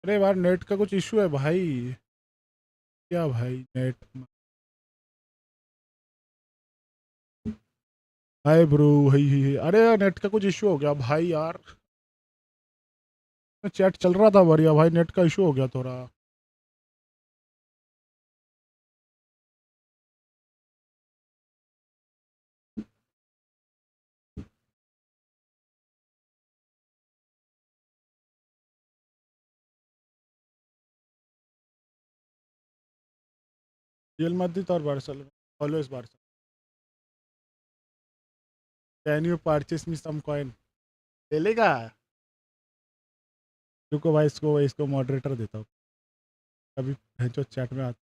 अरे यार नेट का कुछ इशू है भाई। क्या भाई नेट। Hi bro. ही अरे यार नेट का कुछ इशू हो गया भाई यार। चैट चल रहा था बढ़िया भाई, नेट का इशू हो गया थोड़ा। रियल मैड्रिड और Barcelona, always Barca. Can you purchase me some coin? ले लेगा? रुको भाई, इसको इसको मॉडरेटर देता हूँ। अभी जो चैट में आता।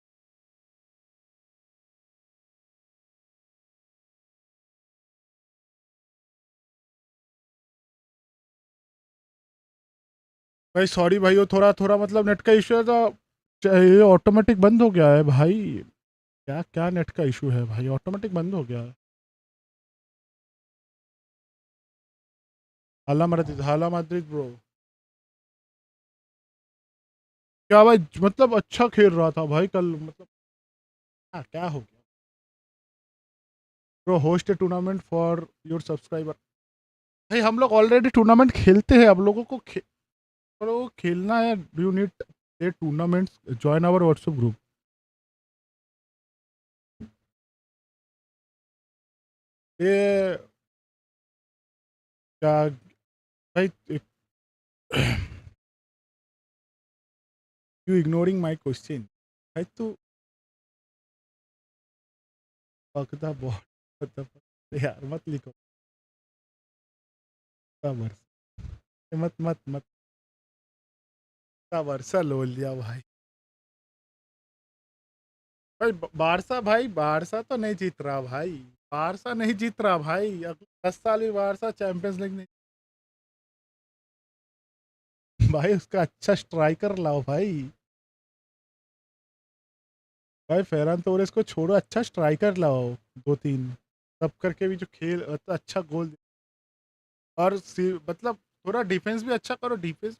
भाई सॉरी भाई, वो थोड़ा थोड़ा मतलब नेट का इशू है तो ये ऑटोमेटिक बंद हो गया है भाई। क्या क्या नेट का इशू है भाई, ऑटोमेटिक बंद हो गया है। हाला माद्रिद ब्रो। क्या भाई, मतलब अच्छा खेल रहा था भाई कल, मतलब क्या क्या हो गया? Bro host A tournament for your subscriber. भाई हम लोग ऑलरेडी टूर्नामेंट खेलते हैं, अब लोगों को हम लोगों को खेलना है। You need a tournament, join our WhatsApp group. ये क्या भाई, यू इग्नोरिंग माई क्वेश्चन भाई तू। पकता बहुत यार, मत लिखो। वर्षा मत मत मत। वर्षा लो लिया भाई। भाई बारसा, भाई बारसा तो नहीं जीत रहा भाई। बारसा नहीं जीत रहा भाई, अगले 10 साल भी बारसा चैंपियंस लीग नहीं। भाई उसका अच्छा स्ट्राइकर लाओ भाई। भाई फेरन तोरेस को छोड़ो, अच्छा स्ट्राइकर लाओ। दो तीन सब करके भी जो खेल अच्छा गोल। और मतलब थोड़ा डिफेंस भी अच्छा करो, डिफेंस।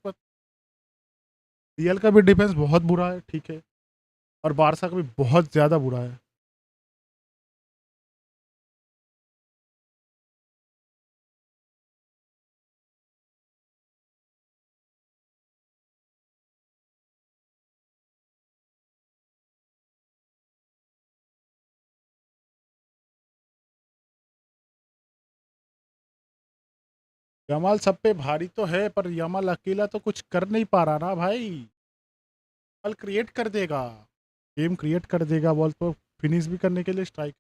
रियल का भी डिफेंस बहुत बुरा है, ठीक है। और बारसा का भी बहुत ज़्यादा बुरा है। यमाल सब पे भारी तो है, पर यमाल अकेला तो कुछ कर नहीं पा रहा ना भाई। बॉल क्रिएट कर देगा, गेम क्रिएट कर देगा, बॉल तो फिनिश भी करने के लिए स्ट्राइक।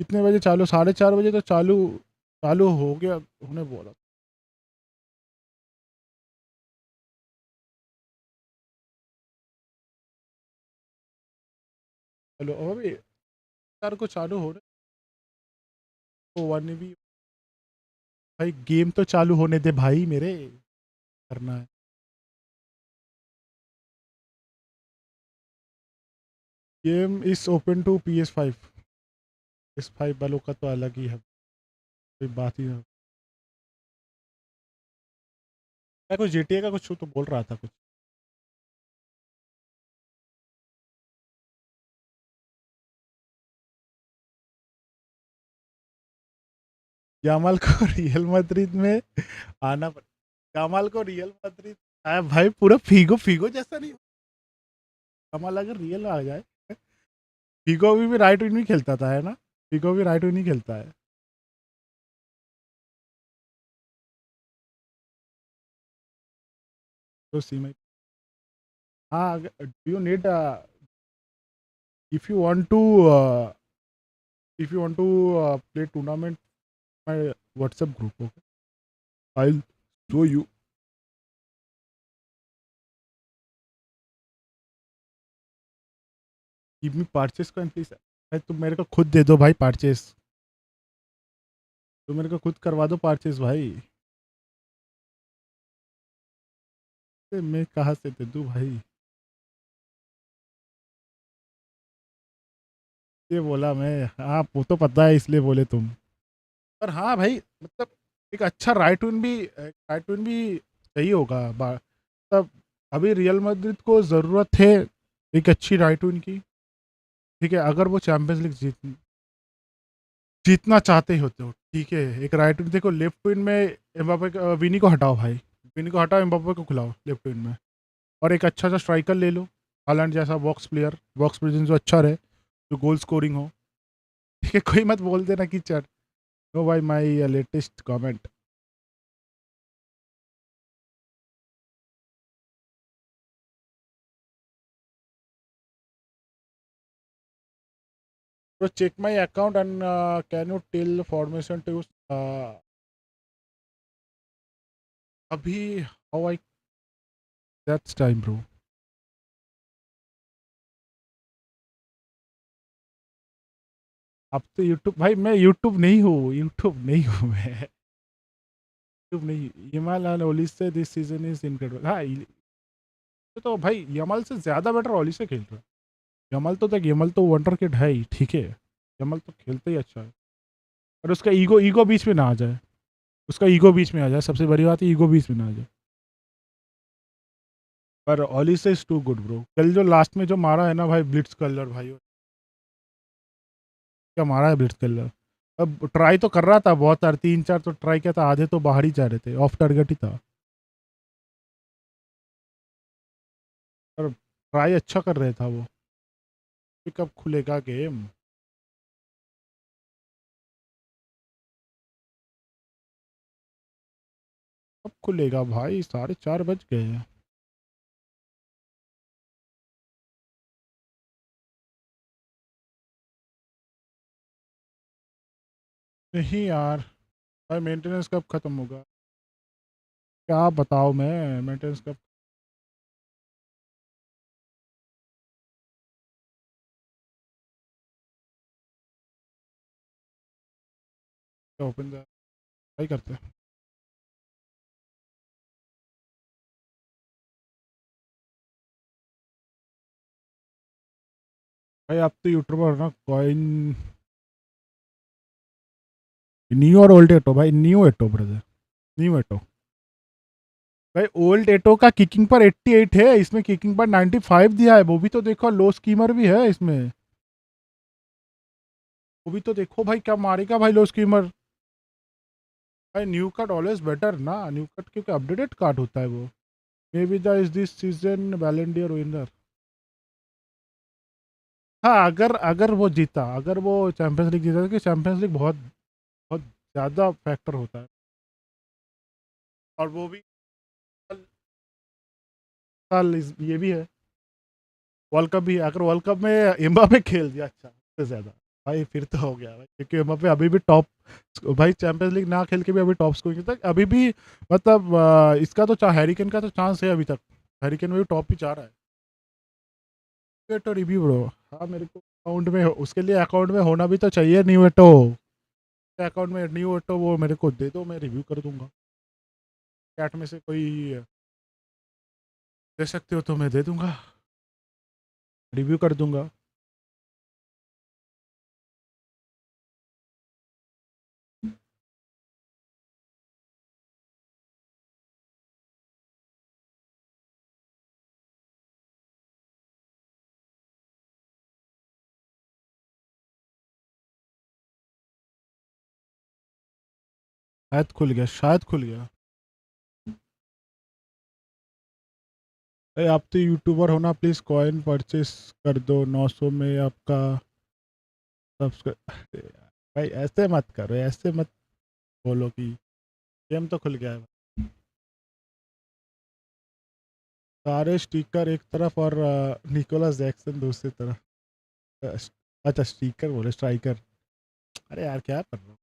कितने बजे चालू? 4:30 बजे तो चालू चालू हो गया होने बोला। चलो अभी 4 को चालू हो रहा है तो वन भी। भाई गेम तो चालू होने दे भाई मेरे, करना है। Game is open to PS5। PS5 वालों का तो अलग ही है, कोई बात ही नहीं। मैं कुछ GTA का कुछ तो बोल रहा था कुछ। यामाल को रियल मैड्रिड में आना यामाल को रियल मैड्रिड आया भाई, पूरा फीगो फीगो जैसा नहीं। यामाल अगर रियल में आ जाए। फीगो भी राइट विंग भी खेलता था है ना? फीगो भी राइट विंग ही खेलता है। तो सी में। हाँ, do you need, if you want to if you want to play tournament, my WhatsApp group, okay, I will show you. Give me purchase coin please. भाई तुम मेरे को खुद दे दो भाई परचेस। तुम मेरे को खुद करवा दो परचेस भाई। मैं कहाँ से दे दूँ भाई? ये बोला मैं, हाँ वो तो पता है इसलिए बोले तुम। पर हाँ भाई, मतलब एक अच्छा राइट विन भी सही होगा। तब अभी रियल मैड्रिड को ज़रूरत है एक अच्छी राइट विंग की। ठीक है, अगर वो चैंपियंस लीग जीतना चाहते होते हो, ठीक है, एक राइट विंग देखो, लेफ्ट विंग में एम्बापे विनी को हटाओ भाई, विनी को हटाओ, एम्बापे को खिलाओ लेफ्ट विंग में, और एक अच्छा सा स्ट्राइकर ले लो, हालैंड जैसा बॉक्स प्रेजेंस जो अच्छा रहे, जो गोल स्कोरिंग हो। ठीक है, कोई मत बोल देना कि चैट, नो भाई माई लेटेस्ट कमेंट। तो check my account and can you tell formation to अभी how I that's time bro. अब तो यूट्यूब भाई, मैं यूट्यूब नहीं हूँ, यूट्यूब नहीं हूँ मैं, यूट्यूब नहीं। यमाल एंड ओली से दिस सीजन इज इनक्रेडिबल। हाँ, ये तो भाई यमाल से ज़्यादा बेटर ओली से खेल रहा है। यमाल तो देख, यमाल तो वंडर किड है ही, ठीक है, यमाल तो खेलते ही अच्छा है। और उसका ईगो ईगो बीच में ना आ जाए, उसका ईगो बीच में आ जाए, सबसे बड़ी बात है ईगो बीच में ना आ जाए। पर ओली से इज टू गुड ब्रो। कल जो लास्ट में जो मारा है ना भाई, ब्लिट्स कलर भाई, क्या मारा है ब्लिट्स कलर। अब ट्राई तो कर रहा था बहुत सारे, 3-4 तो ट्राई किया था, आधे तो बाहर ही जा रहे थे, ऑफ टारगेट ही था, पर ट्राई अच्छा कर रहा था वो। कब खुलेगा गेम? कब खुलेगा भाई, 4:30 बज गए हैं। नहीं यार, भाई मेंटेनेंस कब खत्म होगा? क्या बताओ, मैं मेंटेनेंस कब ओपन ट्राई करते हैं। भाई आप तो यूट्यूबर ना, कॉइन न्यू और ओल्ड एटो भाई, न्यू एटो ब्रदर, न्यू एटो। भाई ओल्ड एटो का किकिंग पर 88 है, इसमें किकिंग पर 95 दिया है, वो भी तो देखो, लो स्कीमर भी है इसमें, वो भी तो देखो भाई, क्या मारेगा भाई लो स्कीमर। भाई न्यू कार्ड ऑलवेज बेटर ना, न्यू कार्ड क्योंकि अपडेटेड कार्ड होता है वो। Maybe the is this season Ballon d'Or winner. हाँ, अगर अगर वो जीता, अगर वो चैंपियंस लीग जीता, क्योंकि चैंपियंस लीग बहुत बहुत ज़्यादा फैक्टर होता है। और वो भी ये भी है, वर्ल्ड कप भी है। अगर वर्ल्ड कप में एम्बापे खेल दिया अच्छा सबसे ज़्यादा, भाई फिर तो हो गया भाई, क्योंकि एम्बापे अभी भी टॉप, भाई चैंपियंस लीग ना खेल के भी अभी टॉप स्कोरिंग तक अभी भी, मतलब इसका तो हैरिकेन का तो चांस है अभी तक, हैरिकेन में भी टॉप ही जा रहा है। ये तो रिव्यू ब्रो, हाँ मेरे को अकाउंट में उसके लिए अकाउंट में होना भी तो चाहिए न्यू एटो, अकाउंट में न्यू एटो वो मेरे को दे दो, मैं रिव्यू कर दूंगा। चैट में से कोई दे सकते हो तो मैं दे दूंगा, रिव्यू कर दूंगा। शायद खुल गया, शायद खुल गया। अरे आप तो यूट्यूबर हो ना, प्लीज़ कॉइन परचेस कर दो, 900 में आपका सब्सक्राइब। भाई ऐसे मत करो, ऐसे मत बोलो कि गेम तो खुल गया है। सारे स्टिकर एक तरफ और निकोलस जैक्सन दूसरी तरफ। अ, अच्छा स्टिकर बोले, स्ट्राइकर। अरे यार क्या कर रहा हूँ।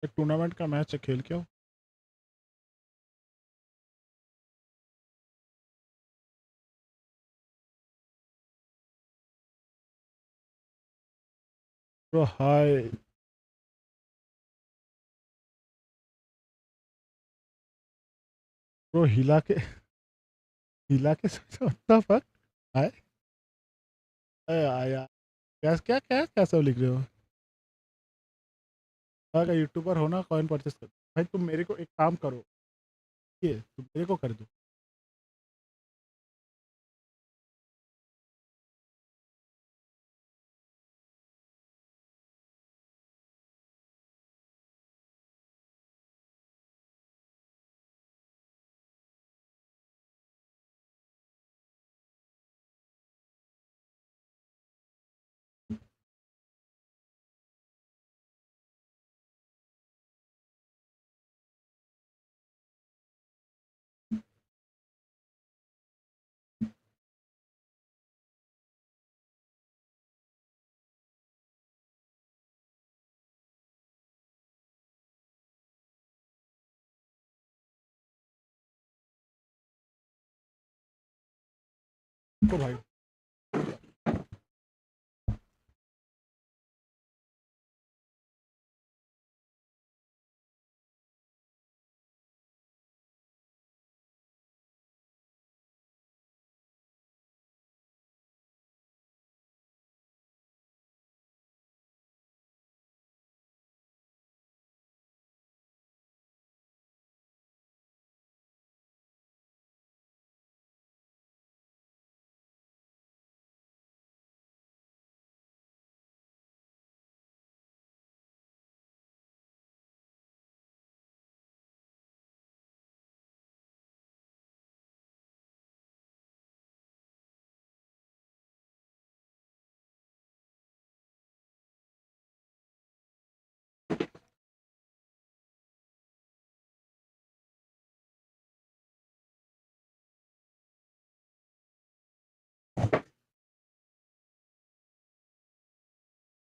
एक टूर्नामेंट का मैच है, खेल के आओ। Bro hi. ब्रो हिला के सोचो व्हाट द फक। हाय। अरे यार, क्या क्या क्या क्या सब लिख रहे हो? अगर यूट्यूबर हो ना, कॉइन परचेस कर भाई। तुम मेरे को एक काम करो, ये तुम मेरे को कर दो। तो भाई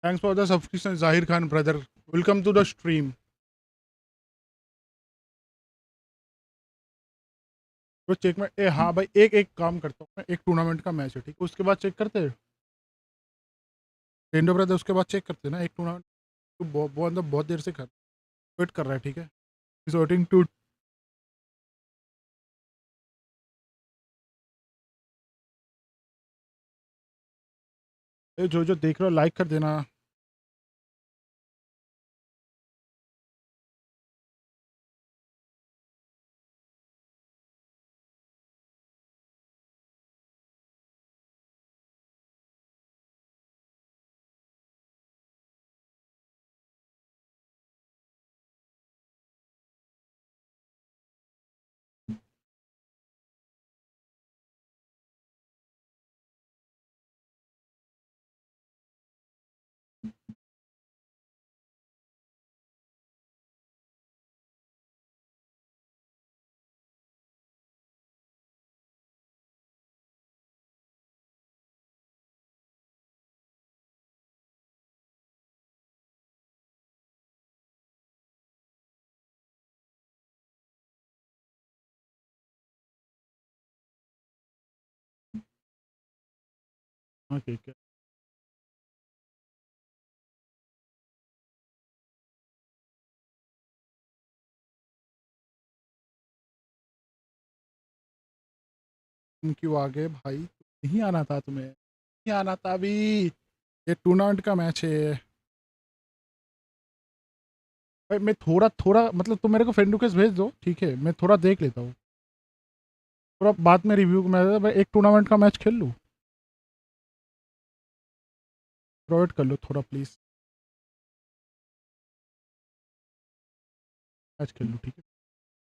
thanks for the subscription Zahir Khan brother, welcome to the stream. तो चेक में हाँ भाई, एक एक काम करता हूँ मैं, एक टूर्नामेंट का मैच है ठीक है, उसके बाद चेक करते हैं टेंडो ब्रदर, उसके बाद चेक करते हैं ना एक टूर्नामेंट। तो वो अंदर बहुत देर से वेट कर रहा है ठीक है, इज वेटिंग टू। जो जो देख रहे हो लाइक कर देना। हाँ ठीक है। तुम क्यों आ गए भाई? नहीं आना था तुम्हें, नहीं आना था अभी। ये टूर्नामेंट का मैच है भाई। मैं थोड़ा थोड़ा मतलब, तुम मेरे को फ्रेंड रिक्वेस्ट भेज दो ठीक है, मैं थोड़ा देख लेता हूँ। थोड़ा बाद में रिव्यू में भाई, एक टूर्नामेंट का मैच खेल लूँ? प्रोवाइड कर लो थोड़ा प्लीज़। मैच खेल लूँ ठीक है,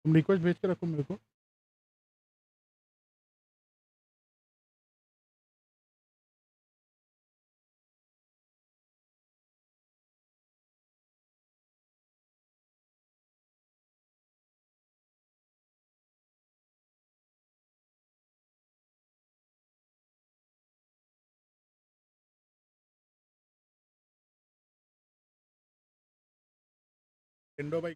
तुम रिक्वेस्ट भेज के रखो मेरे को। टेंडो भाई,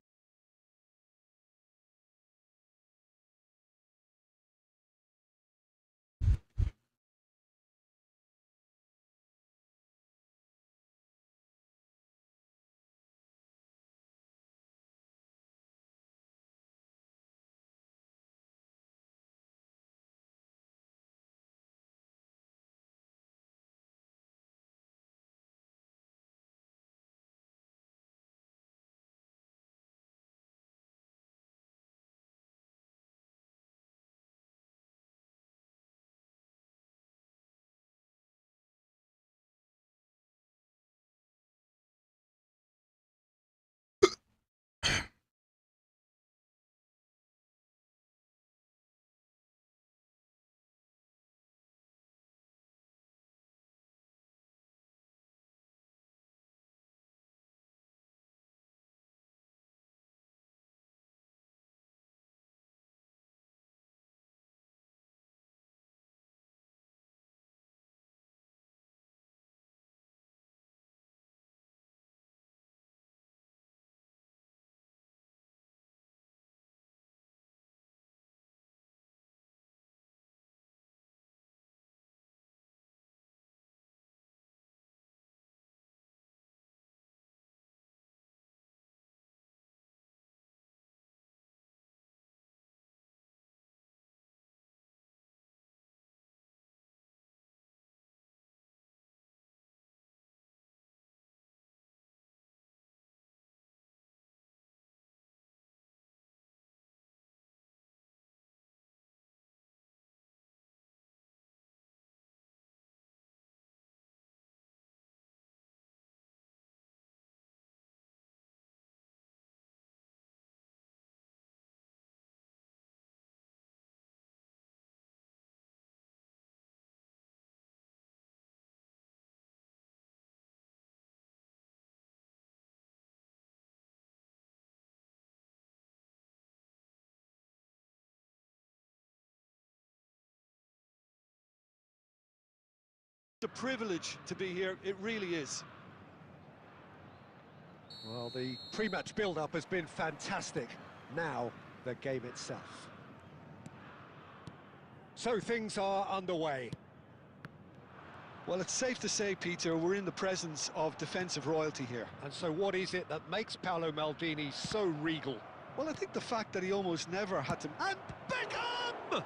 It's a privilege to be here, it really is. Well, the pre-match build-up has been fantastic. Now, the game itself. So things are underway. Well, it's safe to say, Peter, we're in the presence of defensive royalty here. And so what is it that makes Paolo Maldini so regal? Well, I think the fact that he almost never had to... And Beckham!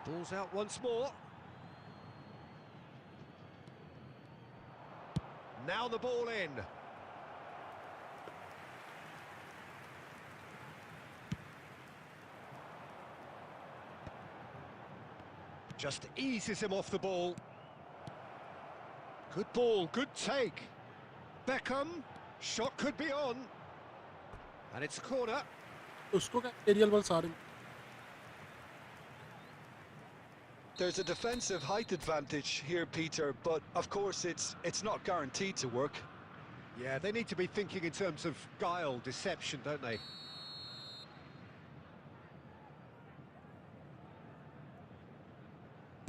Ball's out once more. Now the ball in. Just eases him off the ball. Good ball, good take. Beckham, shot could be on. And it's a corner. उसको क्या aerial balls आ रहे हैं? There's a defensive height advantage here, Peter, but of course it's not guaranteed to work. Yeah, they need to be thinking in terms of guile, deception, don't they?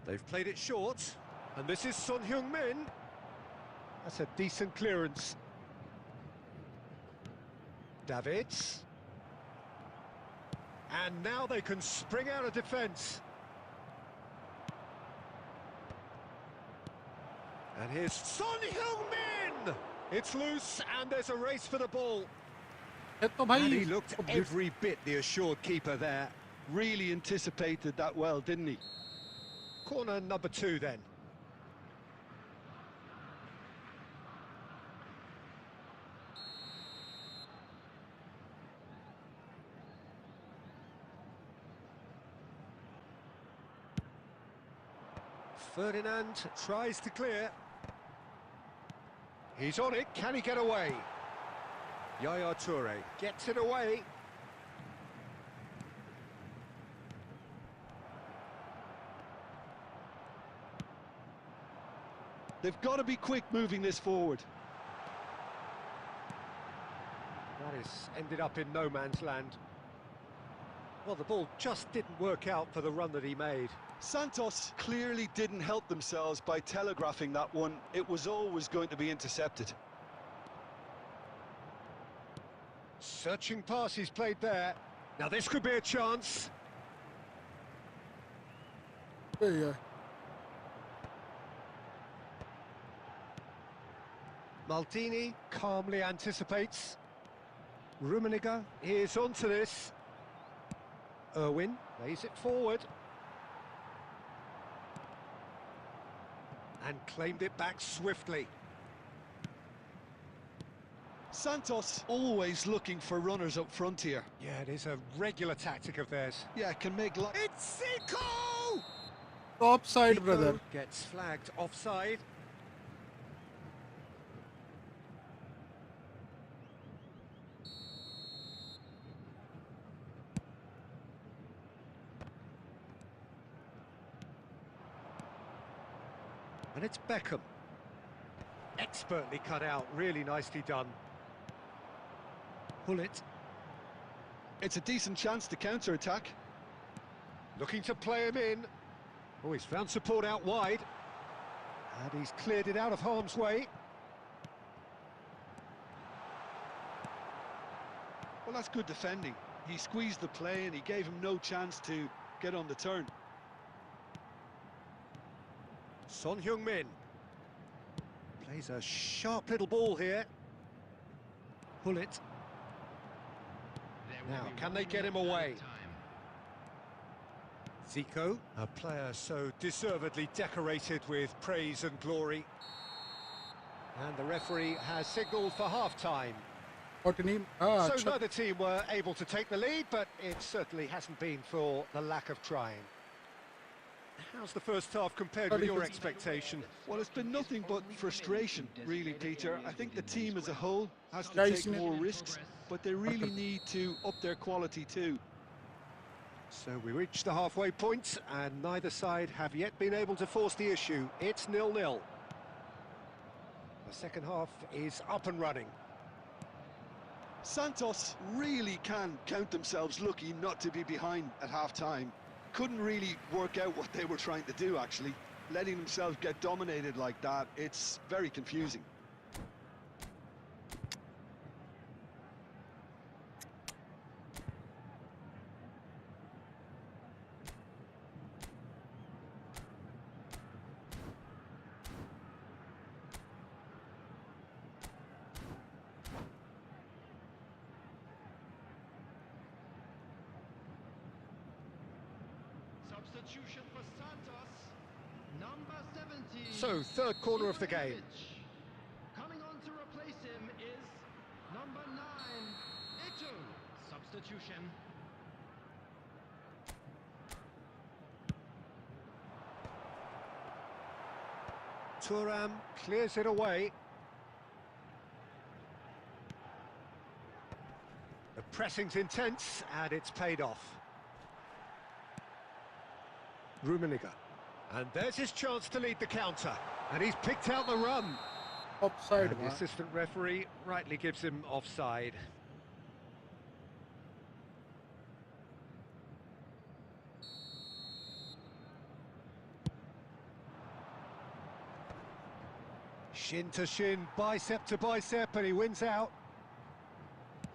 They've played it short, and this is Son Heung-min. That's a decent clearance. Davids. And now they can spring out of defence. And here's Son Heung-min! It's loose, and there's a race for the ball. And he looked every bit the assured keeper there. Really anticipated that well, didn't he? Corner number 2 then. Ferdinand tries to clear. He's on it, can he get away? Yaya Toure gets it away. They've got to be quick moving this forward. That has ended up in no man's land. Well, the ball just didn't work out for the run that he made. Santos clearly didn't help themselves by telegraphing that one. It was always going to be intercepted. Searching pass he's played there. Now this could be a chance. Yeah. Maldini calmly anticipates. Rummenigge is onto this. Irwin lays it forward. And claimed it back swiftly. Santos always looking for runners up front here. Yeah, it is a regular tactic of theirs. Yeah, can make... It's Zico! Offside, Zico brother. Gets flagged offside. And it's Beckham. Expertly cut out, really nicely done. Pull it. It's a decent chance to counter-attack. Looking to play him in. Oh, he's found support out wide. And he's cleared it out of harm's way. Well, that's good defending. He squeezed the play and he gave him no chance to get on the turn. Son Heung-min plays a sharp little ball here. Pull it. Now, can they get him away? Zico, a player so deservedly decorated with praise and glory. And the referee has signalled for half-time. So neither team were able to take the lead, but it certainly hasn't been for the lack of trying. How's the first half compared with your expectation? Well, it's been nothing but frustration, really, Peter. I think the team as a whole has to take more risks, but they really need to up their quality too. So we reach the halfway point, and neither side have yet been able to force the issue. It's 0-0. The second half is up and running. Santos really can count themselves lucky not to be behind at half-time. Couldn't really work out what they were trying to do, actually. Letting themselves get dominated like that, it's very confusing. Substitution for Santos, number 17. So, third corner of the game. Coming on to replace him is number 9, Ito. Substitution. Thuram clears it away. The pressing's intense and it's paid off. Rummenigge. And there's his chance to lead the counter. And he's picked out the run. Offside. And the assistant referee rightly gives him offside. Shin to shin, bicep to bicep, and he wins out.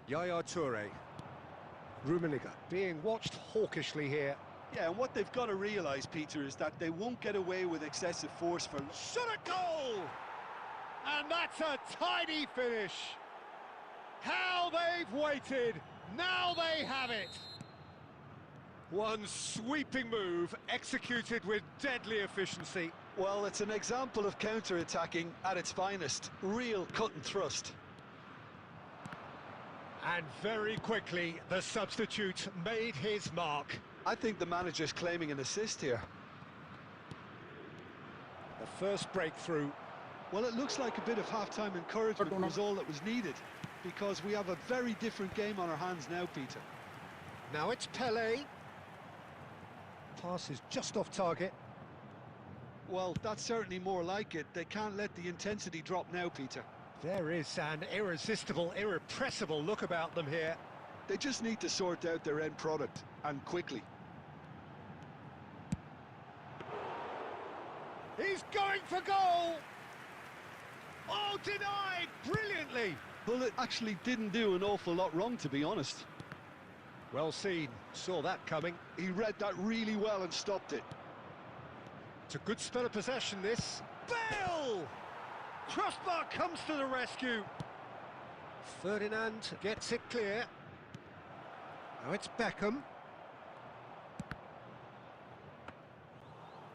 Yaya Toure. Rummenigge being watched hawkishly here. Yeah, and what they've got to realise, Peter, is that they won't get away with excessive force for... Shot a goal! And that's a tidy finish. How they've waited. Now they have it. One sweeping move executed with deadly efficiency. Well, it's an example of counter-attacking at its finest. Real cut and thrust. And very quickly, the substitute made his mark. I think the manager's claiming an assist here. The first breakthrough. Well, it looks like a bit of half-time encouragement was all that was needed, because we have a very different game on our hands now, Peter. Now it's Pelé. Pass is just off target. Well, that's certainly more like it. They can't let the intensity drop now, Peter. There is an irresistible, irrepressible look about them here. They just need to sort out their end product, and quickly. He's going for goal! Oh, denied brilliantly! Well, it actually didn't do an awful lot wrong, to be honest. Well seen, saw that coming. He read that really well and stopped it. It's a good spell of possession, this. Bale! Crossbar comes to the rescue. Ferdinand gets it clear. Now it's Beckham.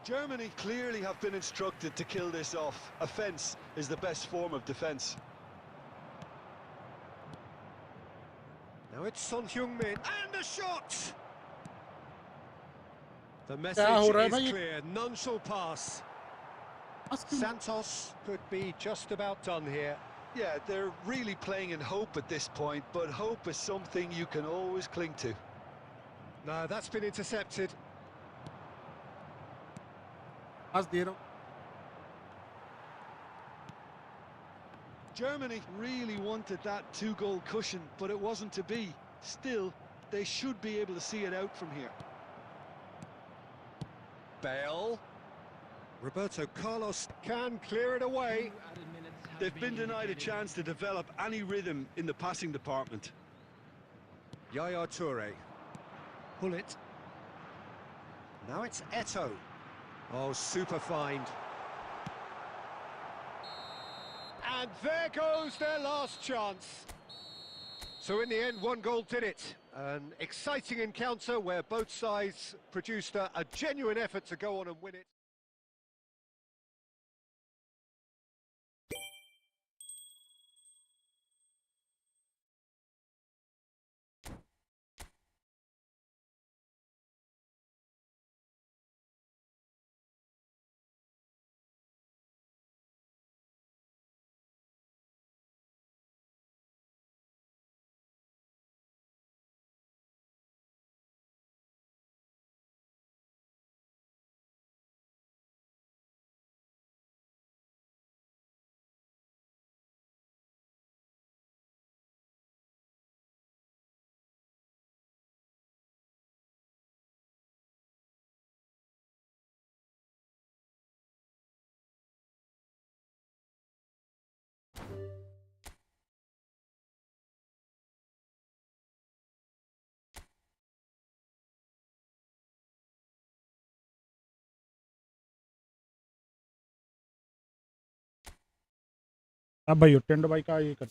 Germany clearly have been instructed to kill this off. Offence is the best form of defence. Now it's Son Heung-min. And the shot! The हो message रहा है is भाई? clear, none shall pass. Santos could be just about done here. Yeah, they're really playing in hope at this point, but hope is something you can always cling to. No, that's been intercepted. पास दे रहा हूँ. Germany really wanted that two-goal cushion, but it wasn't to be. Still, they should be able to see it out from here. Bale. Roberto Carlos can clear it away. They've been denied a chance to develop any rhythm in the passing department. Yaya Toure. Pull it. Now it's Eto'o. Oh, super find. And there goes their last chance. So in the end, one goal did it. An exciting encounter where both sides produced a genuine effort to go on and win it. अब भाई टेंडो भाई का ये कर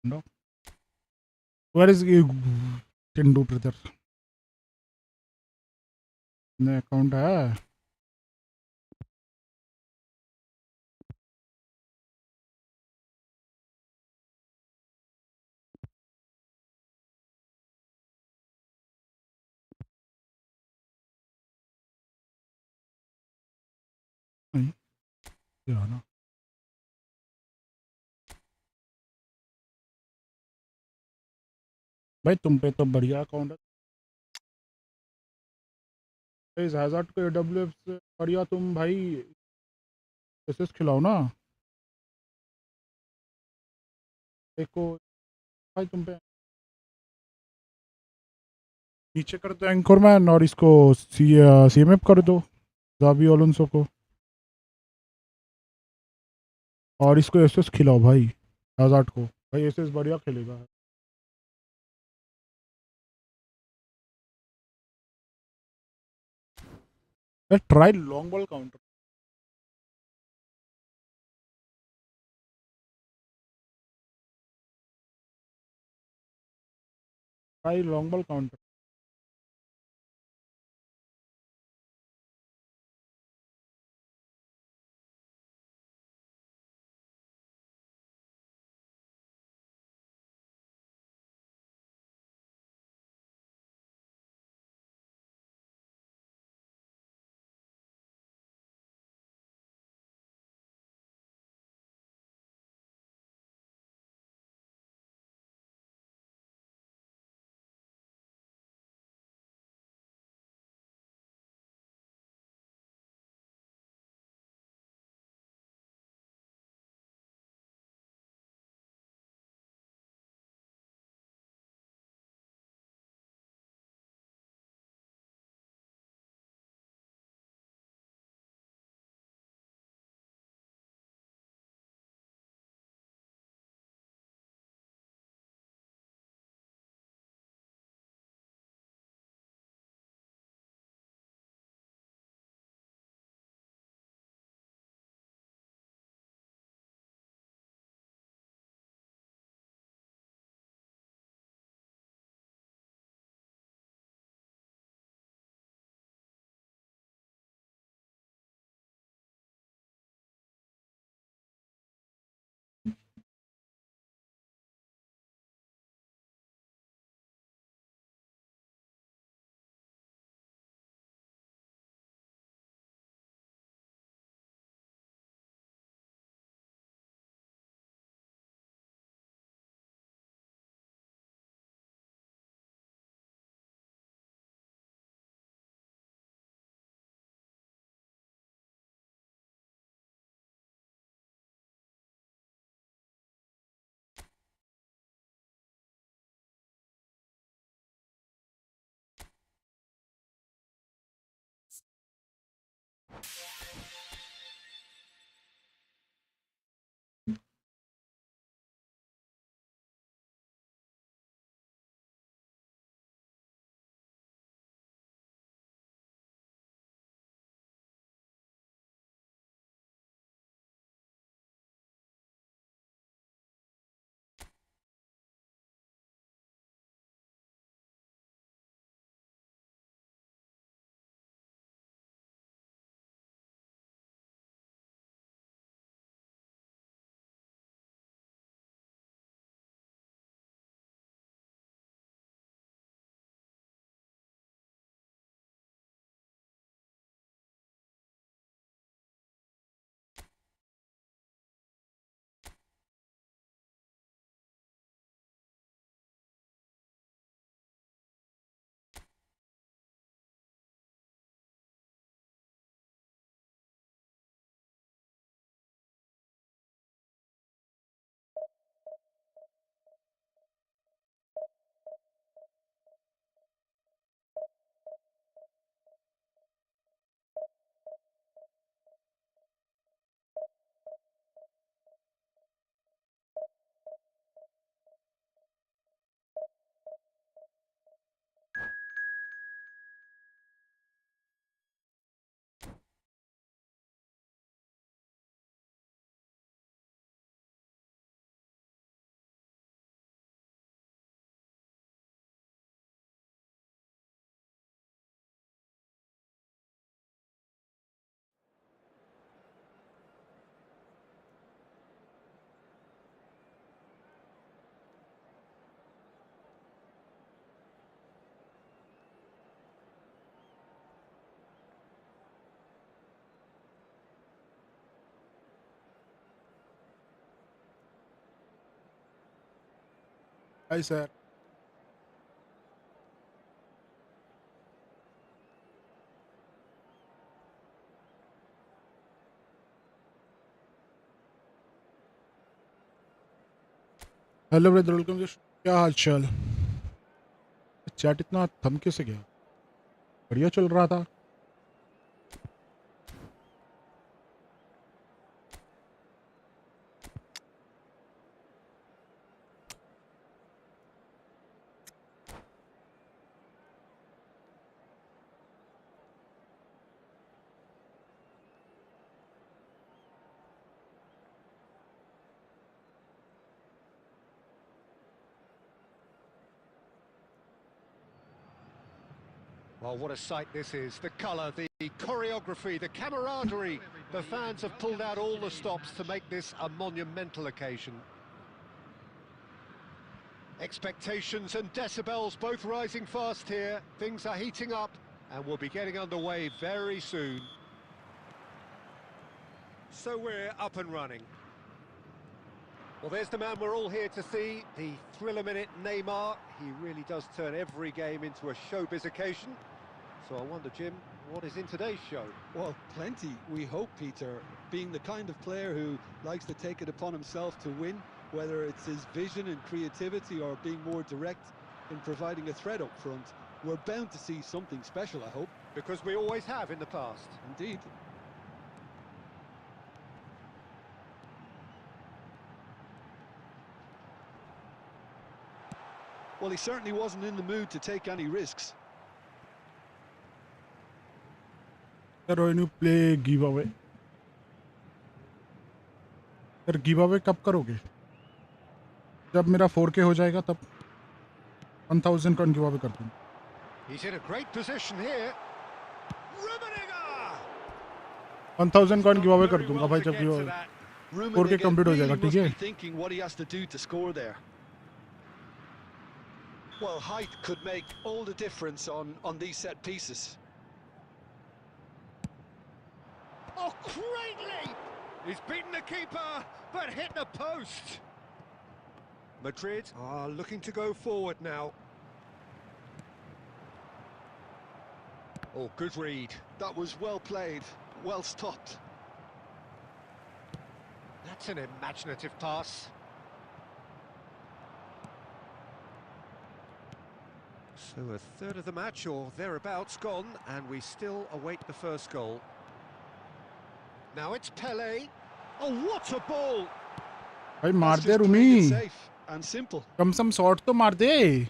टेंडो where is टेंडो brother ने account है नहीं क्या ना भाई तुम पे तो बढ़िया अकाउंट है इस हैजर्ड को एडब्ल्यूएफ से बढ़िया तुम भाई एसएस खिलाओ ना एक को भाई तुम पे नीचे कर दो एंकर मैन और इसको सीएमएफ कर दो जाबी ओलोंसो को और इसको एसएस खिलाओ भाई हैजर्ड को भाई एसएस बढ़िया खेलेगा try long ball counter try long ball counter Hi sir. Hello brother, welcome. क्या हाल चाल? चैट इतना थम कैसे गया? बढ़िया चल रहा था। Well, what a sight this is. The colour, the choreography, the camaraderie. The fans have pulled out all the stops to make this a monumental occasion. Expectations and decibels both rising fast here. Things are heating up and we'll be getting underway very soon. So we're up and running. Well, there's the man we're all here to see, the thriller-minute Neymar. He really does turn every game into a showbiz occasion. So I wonder, Jim, what is in today's show? Well, plenty, we hope, Peter. Being the kind of player who likes to take it upon himself to win, whether it's his vision and creativity or being more direct in providing a threat up front, we're bound to see something special, I hope. Because we always have in the past. Indeed. Well, he certainly wasn't in the mood to take any risks. Sir when you play give away, sir give away कब करोगे? जब मेरा 4K हो जाएगा तब 1000 coin give away कर दूंगा। He's in a great position here. 1000 coin give away कर दूंगा भाई जब गिव अवे 4K कंप्लीट हो जाएगा, ठीक है? Thinking what he has to do to score there. Well, height could make all the difference on these set pieces. Oh, great leap! He's beaten the keeper, but hit the post. Madrid are looking to go forward now. Oh, good read. That was well played, well stopped. That's an imaginative pass. So a third of the match or thereabouts gone, and we still await the first goal. Now it's Pele. Oh, what a ball! भाई मार That's दे just Rumi, plain and safe and simple. Come some shot तो मार दे।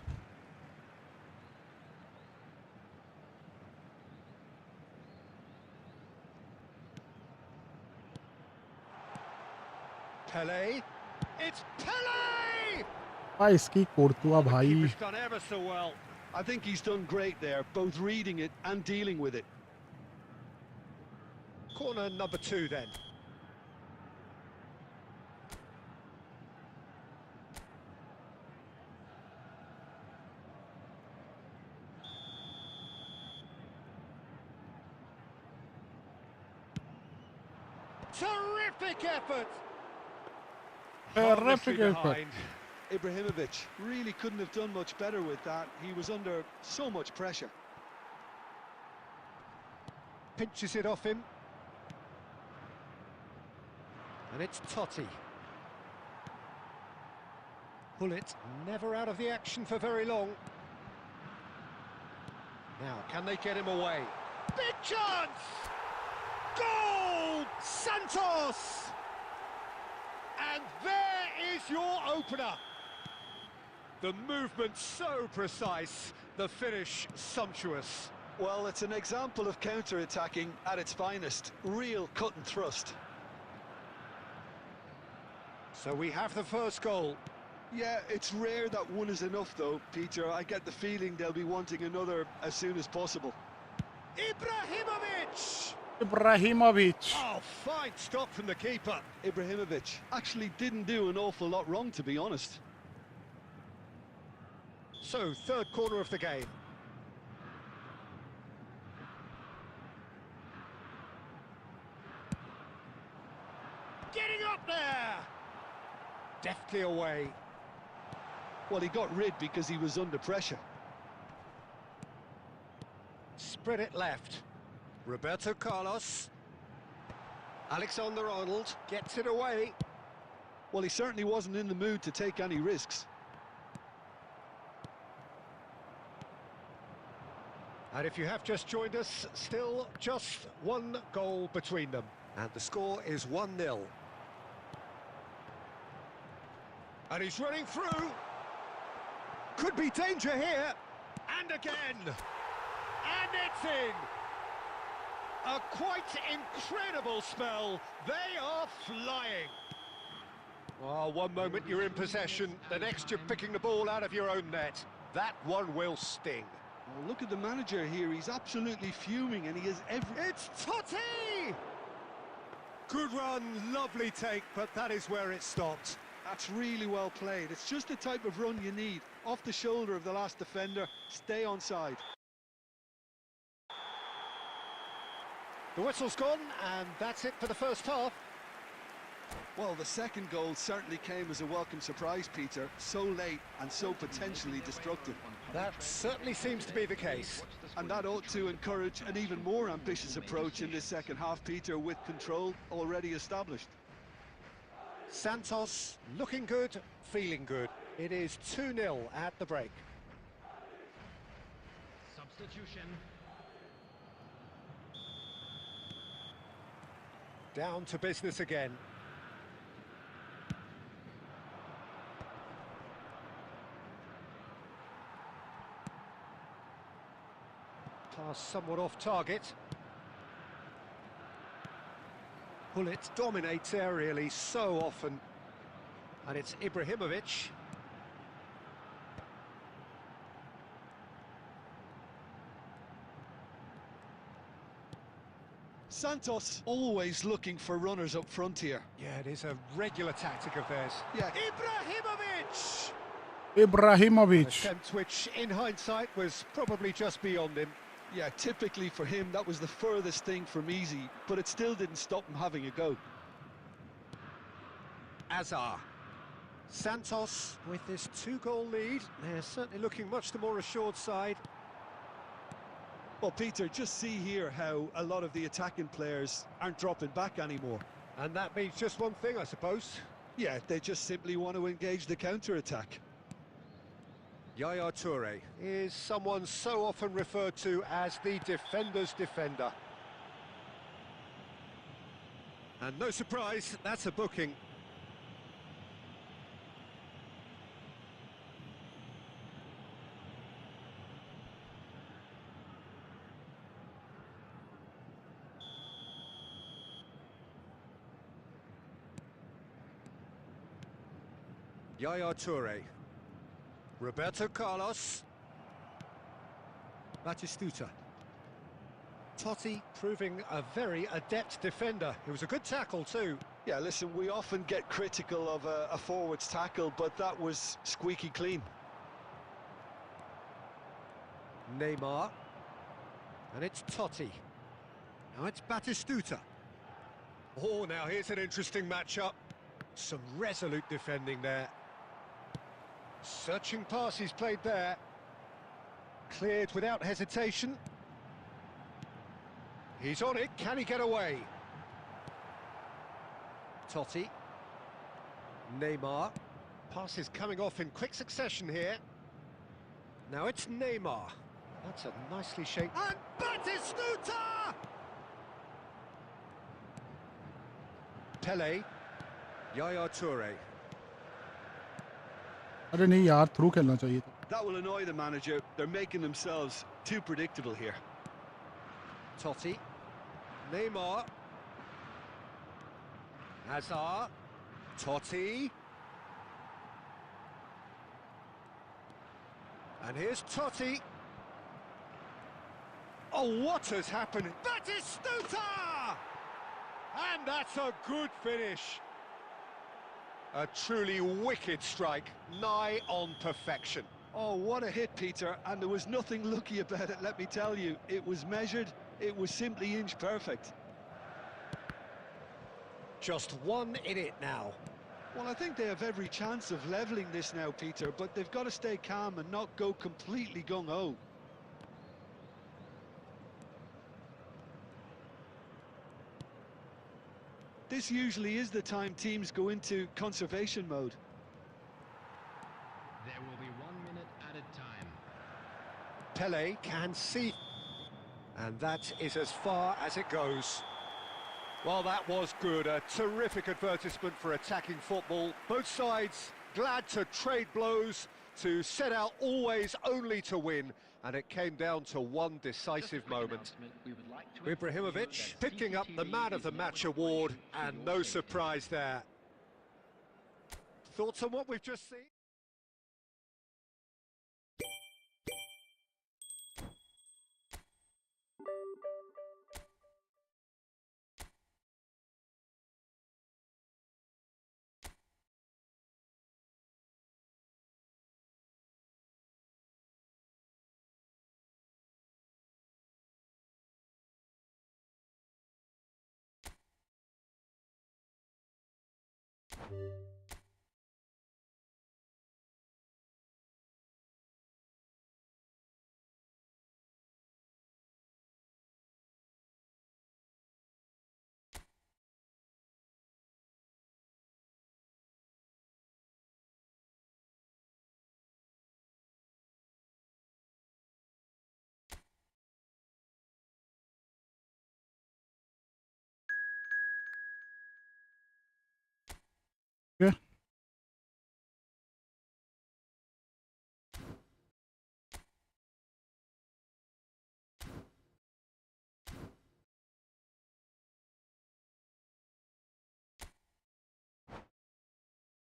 Pele. It's Pele! भाई इसकी Courtois The भाई। keeper's done ever so well. I think he's done great there, both reading it and dealing with it. Corner number 2 then. Terrific effort! Terrific Harmlessly effort. behind. Ibrahimovic really couldn't have done much better with that. He was under so much pressure. Pinches it off him. And it's Totti. Bullet never out of the action for very long. Now, can they get him away? Big chance! Goal! Santos! And there is your opener. The movement so precise, the finish sumptuous. Well, it's an example of counter-attacking at its finest. Real cut and thrust. So we have the first goal. Yeah, it's rare that one is enough though, Peter. I get the feeling they'll be wanting another as soon as possible. Ibrahimovic! Ibrahimovic. Oh, fine stop from the keeper. Ibrahimovic actually didn't do an awful lot wrong, to be honest. So, third corner of the game. Getting up there! Deftly away. Well, he got rid because he was under pressure. Spread it left. Roberto Carlos. Alexander-Arnold gets it away. Well, he certainly wasn't in the mood to take any risks. And if you have just joined us, still just one goal between them. And the score is 1-0. And he's running through. Could be danger here. And again. And it's in. A quite incredible spell. They are flying. Oh, one moment you're in possession, the next you're picking the ball out of your own net. That one will sting. Oh, look at the manager here. He's absolutely fuming, and he has every... It's Totti! Good run, lovely take, but that is where it stopped. That's really well played. It's just the type of run you need. Off the shoulder of the last defender, stay onside. The whistle's gone, and that's it for the first half. Well, the second goal certainly came as a welcome surprise, Peter. So late and so potentially destructive. That certainly seems to be the case. And that ought to encourage an even more ambitious approach in this second half, Peter, with control already established. Santos looking good, feeling good. It is 2-0 at the break. Substitution. Down to business again. Pass somewhat off target. Hullet dominates aerially so often. And it's Ibrahimovic. Santos always looking for runners up front here. Yeah, it is a regular tactic of theirs. Yeah. Ibrahimovic! Ibrahimovic. Attempt which, in hindsight, was probably just beyond him. Yeah, typically for him, that was the furthest thing from easy, but it still didn't stop him having a go. Azar. Santos with this 2-goal lead. They're certainly looking much the more assured side. Well, Peter, just see here how a lot of the attacking players aren't dropping back anymore. And that means just one thing, I suppose. Yeah, they just simply want to engage the counter-attack. Yaya Toure is someone so often referred to as the defender's defender. And no surprise, that's a booking. Yaya Toure. Roberto Carlos. Batistuta. Totti proving a very adept defender. It was a good tackle too. Yeah, listen, we often get critical of a forward's tackle, but that was squeaky clean. Neymar. And it's Totti. Now it's Batistuta. Oh, now here's an interesting matchup. Some resolute defending there. Searching pass he's played there. Cleared without hesitation. He's on it, can he get away? Totti. Neymar. Pass is coming off in quick succession here. Now it's Neymar. That's a nicely shaped... And Batistuta! Pele. Yaya Toure. अरे नहीं यार through खेलना चाहिए था. That will annoy the manager. They're making themselves too predictable here. Totti. Neymar. Hazard. Totti. And here's Totti. Oh, what has happened? Batistuta! And that's a good finish. A truly wicked strike, nigh on perfection. Oh, what a hit, Peter, and there was nothing lucky about it, let me tell you. It was measured, it was simply inch perfect. Just one in it now. Well, I think they have every chance of levelling this now, Peter, but they've got to stay calm and not go completely gung-ho. This usually is the time teams go into conservation mode. There will be 1 minute added time. Pele can see, and that is as far as it goes. Well, that was good. A terrific advertisement for attacking football. Both sides glad to trade blows, to set out always only to win, and it came down to one decisive moment. Ibrahimovic picking up the Man of the Match award, and no surprise there. Thoughts on what we've just seen? Yeah.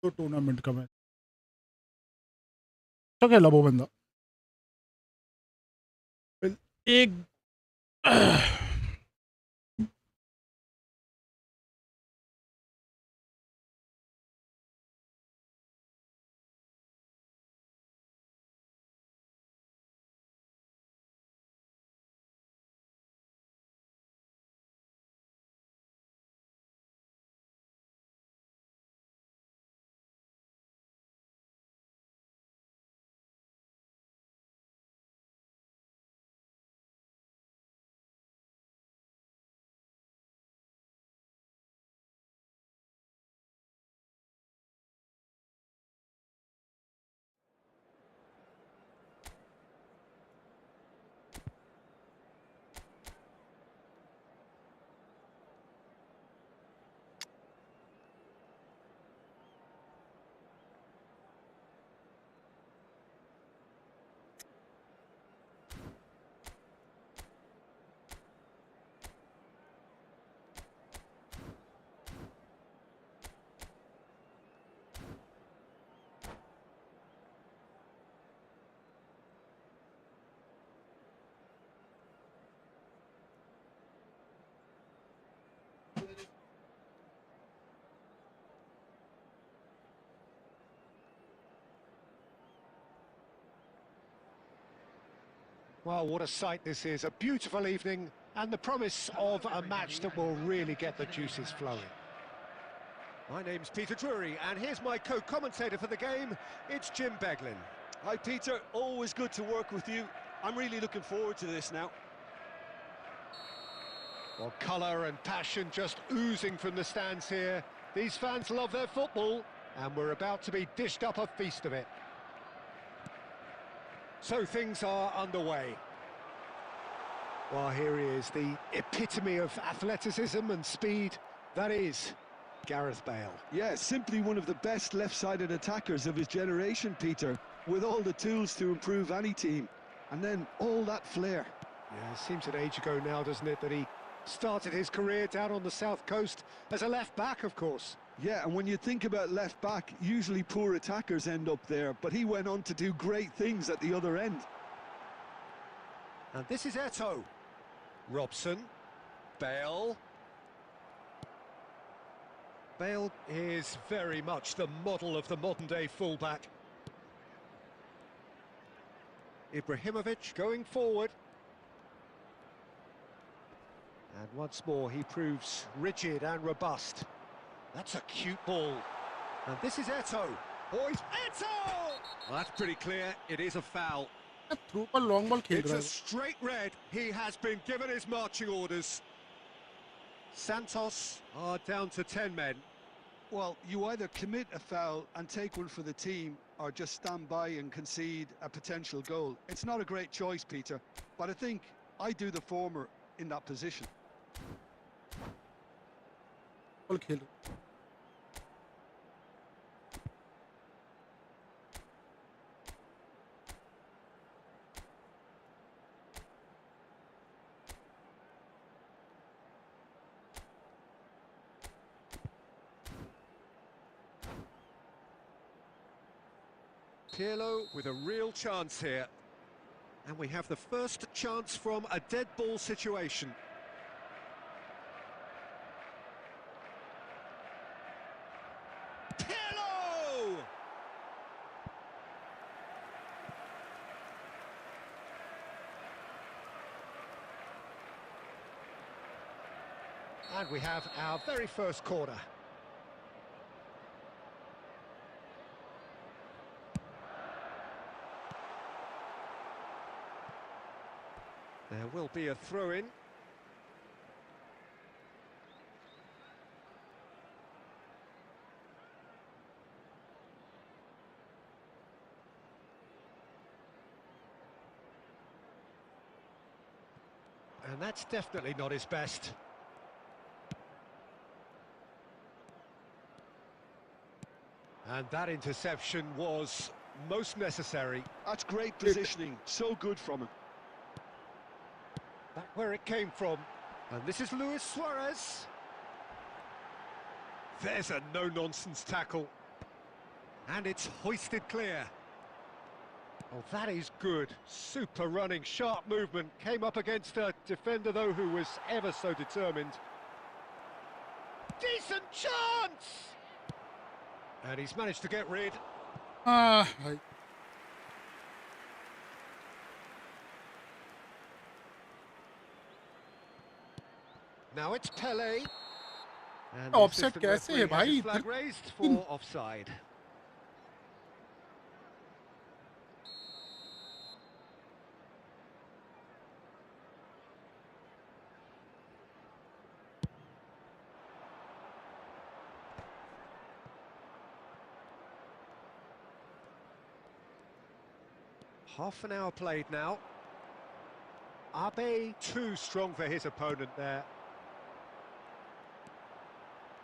तो tournament का match तो खेला वो बंदा एक Well, what a sight this is. A beautiful evening and the promise of a match that will really get the juices flowing. My name's Peter Drury, and here's my co-commentator for the game. It's Jim Beglin. Hi, Peter. Always good to work with you. I'm really looking forward to this now. Well, colour and passion just oozing from the stands here. These fans love their football, and we're about to be dished up a feast of it. So things are underway. Well, here he is, the epitome of athleticism and speed. That is Gareth Bale. Yeah, simply one of the best left-sided attackers of his generation, Peter, with all the tools to improve any team. And then all that flair. Yeah, it seems an age ago now, doesn't it, that he started his career down on the south coast as a left-back, of course. Yeah, and when you think about left-back, usually poor attackers end up there, but he went on to do great things at the other end. And this is Eto'o. Robson. Bale. Bale is very much the model of the modern-day fullback. Ibrahimovic going forward. And once more he proves rigid and robust. That's a cute ball. And this is Eto. Boys, Eto! Well, that's pretty clear. It is a foul. Through पर long ball खेल It's रहा a है. straight red. He has been given his marching orders. Santos are down to 10 men. Well, you either commit a foul and take one for the team, or just stand by and concede a potential goal. It's not a great choice, Peter, but I think I do the former in that position. Ball खेल. Pirlo with a real chance here. And we have the first chance from a dead ball situation. Pirlo! And we have our very first corner. There will be a throw-in. And that's definitely not his best. And that interception was most necessary. That's great positioning, so good from him. Back where it came from. And this is Luis Suarez. There's a no-nonsense tackle. And it's hoisted clear. Oh, that is good. Super running, sharp movement. Came up against a defender, though, who was ever so determined. Decent chance! And he's managed to get rid. भाई. Now it's Pele. And Offside the कैसे है referee has भाई? his flag raised for offside. Half an hour played now. Abe too strong for his opponent there.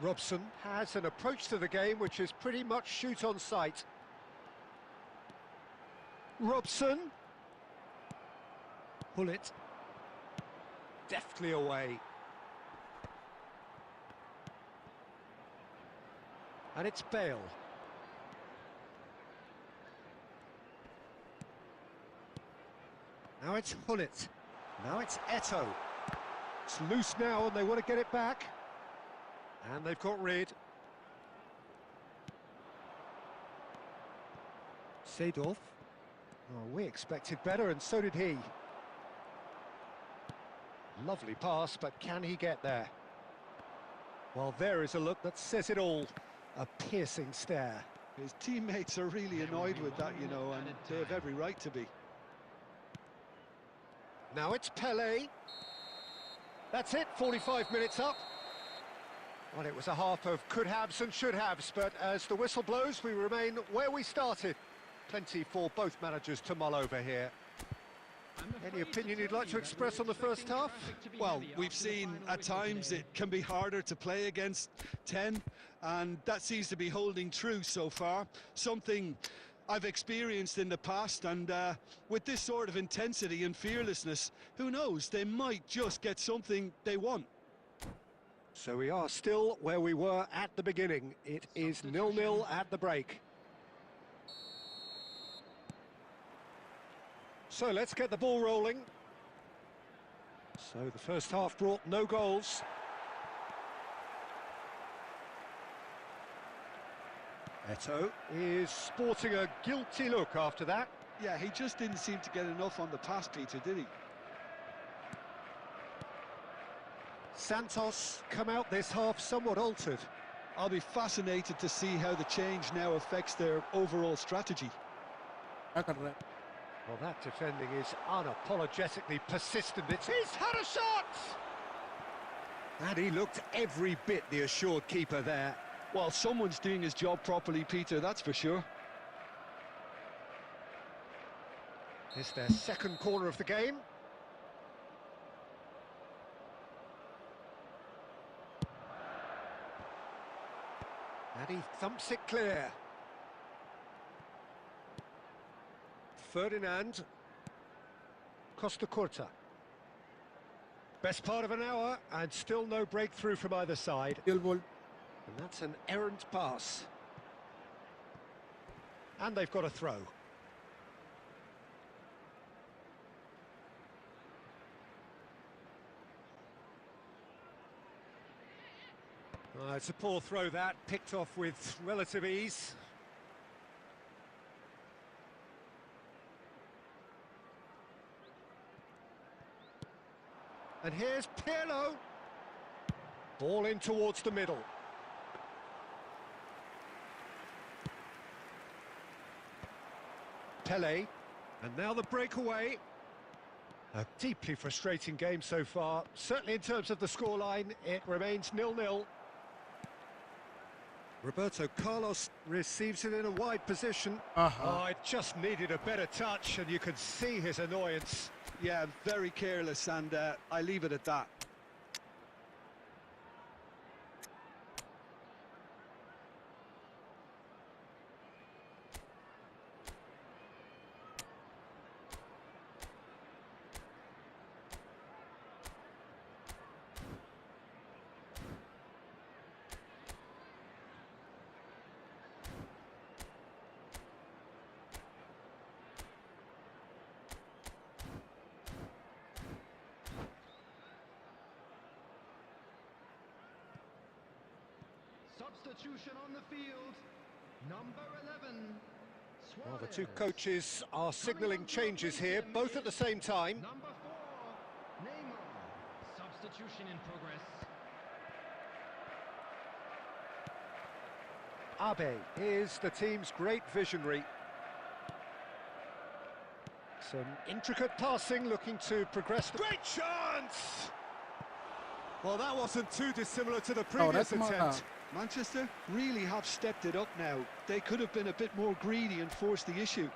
Robson has an approach to the game which is pretty much shoot on sight. Robson. Pull it. Deftly away. And it's Bale. Now it's Hullet. Now it's Eto. It's loose now and they want to get it back. And they've got rid. Seedorf. Oh, we expected better and so did he. Lovely pass, but can he get there? Well, there is a look that says it all. A piercing stare. His teammates are really annoyed with that, you know, and they have every right to be. Now it's Pele. That's it, 45 minutes up. Well, it was a half of could-haves and should-haves, but as the whistle blows, we remain where we started. Plenty for both managers to mull over here. Any opinion you'd like to express on the first half? Well, we've seen at times it can be harder to play against 10, and that seems to be holding true so far. Something I've experienced in the past, and with this sort of intensity and fearlessness, who knows, they might just get something they want. So we are still where we were at the beginning. It is 0-0 at the break. So let's get the ball rolling. So the first half brought no goals. Eto is sporting a guilty look after that. Yeah, he just didn't seem to get enough on the pass, Peter, did he? Santos come out this half somewhat altered. I'll be fascinated to see how the change now affects their overall strategy. क्या कर रहा है? Well, that defending is unapologetically persistent. He's had a shot! And he looked every bit the assured keeper there. Well, someone's doing his job properly, Peter, that's for sure. It's their second corner of the game. And he thumps it clear. Ferdinand. Costa Curta. Best part of an hour, and still no breakthrough from either side. Field ball. And that's an errant pass. And they've got a throw. It's a poor throw that, picked off with relative ease. And here's Pirlo. Ball in towards the middle. Pele. And now the breakaway. A deeply frustrating game so far. Certainly in terms of the scoreline, it remains 0-0. Roberto Carlos receives it in a wide position. Oh, it just needed a better touch, and you can see his annoyance. Yeah, very careless, and I leave it at that. Substitution on the field. Number 11. Well, the two coaches are signalling changes here, both at the same time. Number 4. Neymar. Substitution in progress. Abe is the team's great visionary. Some intricate passing, looking to progress. Great chance! Well, that wasn't too dissimilar to the previous attempt. Manchester really have stepped it up now. They could have been a bit more greedy and forced the issue.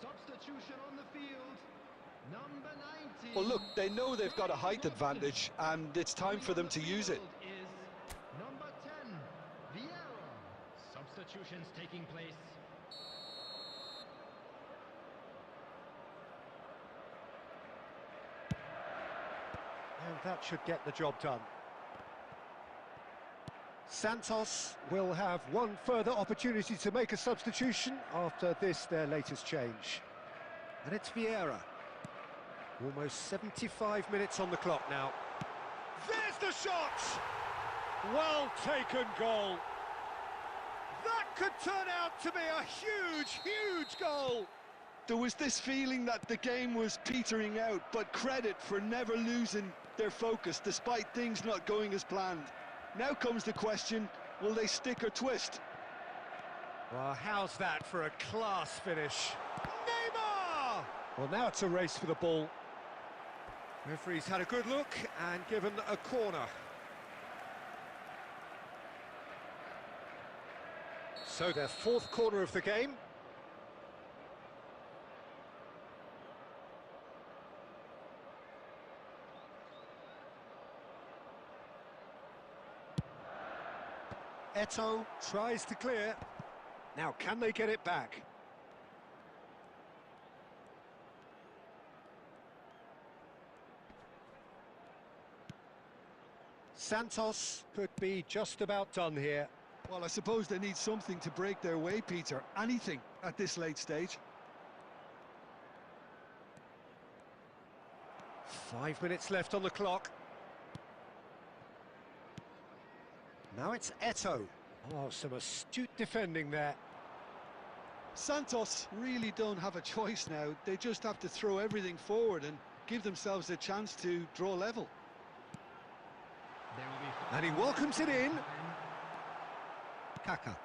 Substitution on the field. Number 19. Well, look, they know they've got a height advantage, and it's time for them to use it. Is number 10, Vieira. Substitutions taking place. And that should get the job done. Santos will have one further opportunity to make a substitution after this, their latest change. And it's Vieira. Almost 75 minutes on the clock now. There's the shot! Well taken goal. That could turn out to be a huge, huge goal. There was this feeling that the game was petering out, but credit for never losing their focus despite things not going as planned. Now comes the question, will they stick or twist? Well, how's that for a class finish? Neymar! Well, now it's a race for the ball. Referee's had a good look and given a corner. So their fourth corner of the game. Eto'o tries to clear. Now, can they get it back? Santos could be just about done here. Well, I suppose they need something to break their way, Peter. Anything at this late stage. 5 minutes left on the clock. Now it's Eto. Oh, some astute defending there. Santos really don't have a choice now. They just have to throw everything forward and give themselves a chance to draw level. There will be And he welcomes it in. Kaka.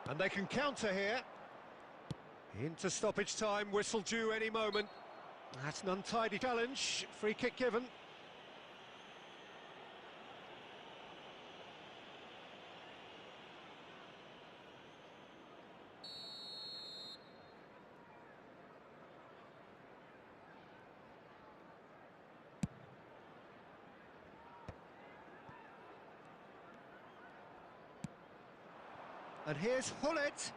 And they can counter here. Into stoppage time, whistle due any moment. That's an untidy challenge. Free kick given. And here's Hullet.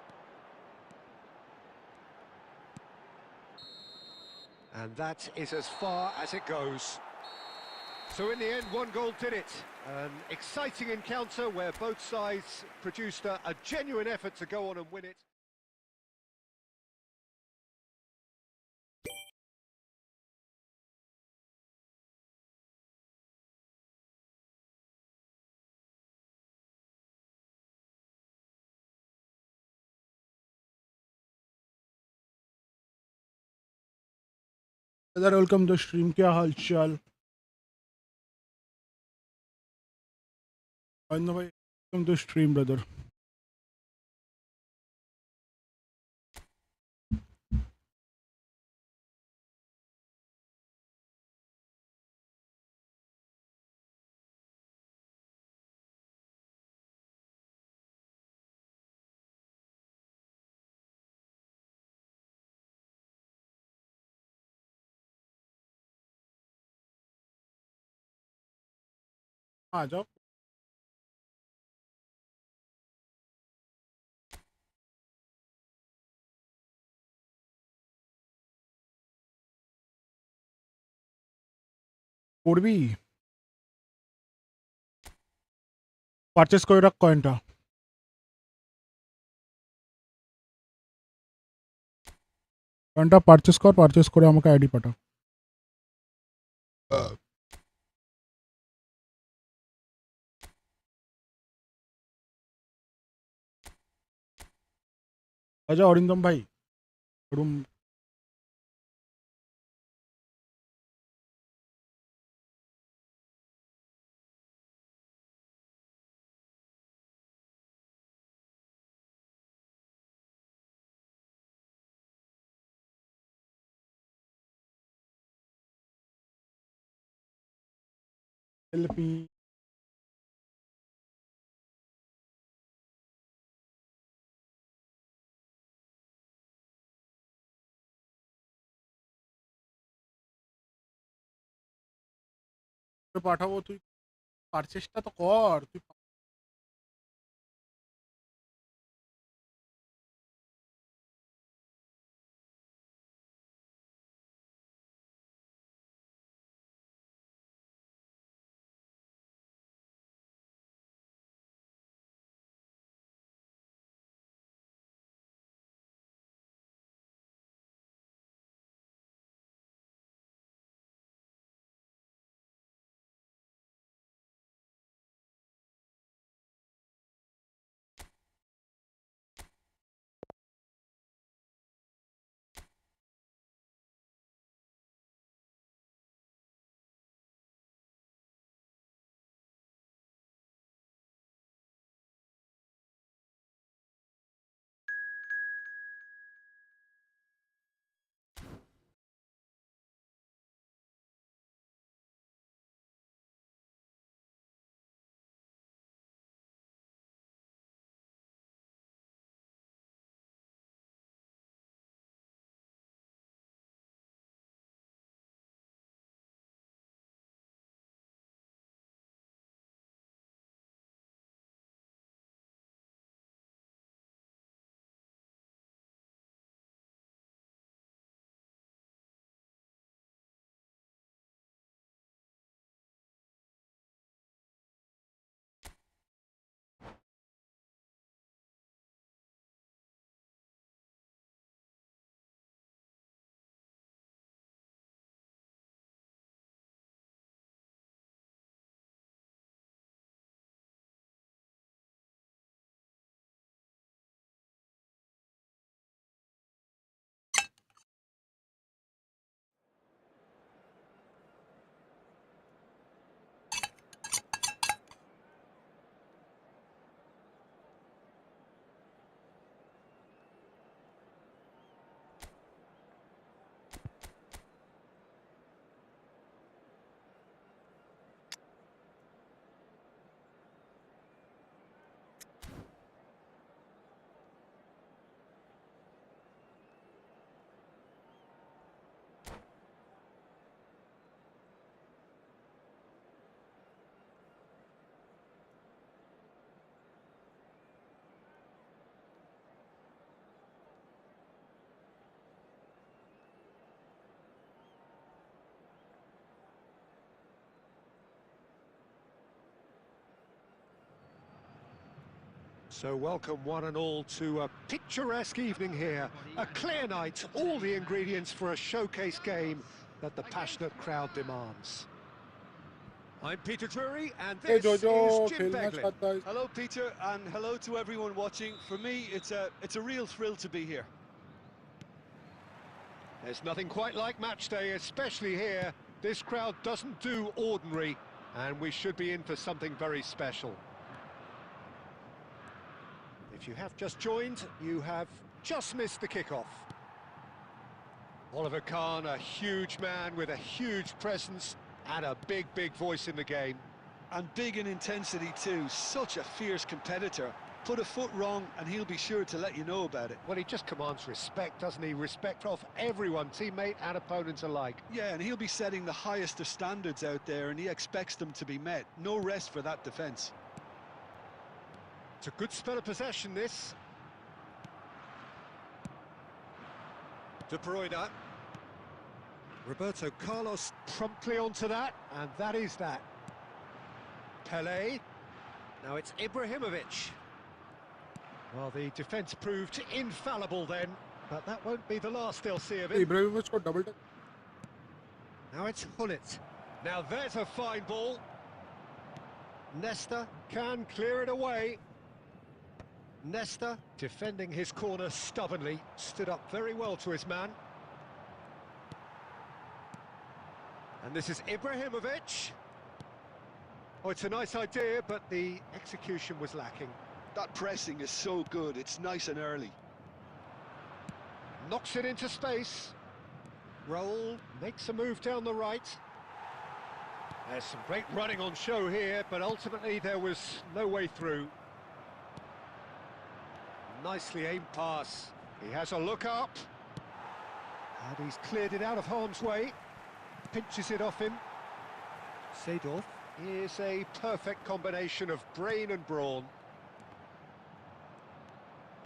And that is as far as it goes. So in the end, one goal did it. An exciting encounter where both sides produced a genuine effort to go on and win it. Brother welcome to stream, क्या हाल चाल? भाई welcome to stream brother. आ जाओ. পড়বি purchase করে রাখ কয়েনটা. কয়েনটা পারচেস করে আমাকে আইডি পাঠা. আচ্ছা অরিন্দম ভাই, রুম এলপি পাঠাবো. তুই পারচেসটা তো কর. তুই So welcome one and all to a picturesque evening here. A clear night, all the ingredients for a showcase game that the passionate crowd demands. I'm Peter Drury, and Hey this is Jojo, Jim खेलना Beglin. चाहता है. Hello, Peter, and hello to everyone watching. For me, it's a real thrill to be here. There's nothing quite like match day, especially here. This crowd doesn't do ordinary, and we should be in for something very special. If you have just joined, you have just missed the kickoff. Oliver Kahn, a huge man with a huge presence and a big voice in the game. And big in intensity too, such a fierce competitor. Put a foot wrong and he'll be sure to let you know about it. Well, he just commands respect, doesn't he? Respect of everyone, teammate and opponent alike. Yeah, and he'll be setting the highest of standards out there, and he expects them to be met. No rest for that defence. It's a good spell of possession, this. De Bruyne. Roberto Carlos promptly onto that, and that is that. Pelé. Now it's Ibrahimovic. Well, the defence proved infallible then, but that won't be the last they'll see of it. Ibrahimovic को double tap. Now it's Hullet. Now there's a fine ball. Nesta can clear it away. Nesta, defending his corner stubbornly, stood up very well to his man. And this is Ibrahimovic. Oh, it's a nice idea, but the execution was lacking. That pressing is so good, it's nice and early. Knocks it into space. Roll, makes a move down the right. There's some great running on show here, but ultimately there was no way through. Nicely aimed pass. He has a look up. And he's cleared it out of harm's way. Pinches it off him. Seedorf is a perfect combination of brain and brawn.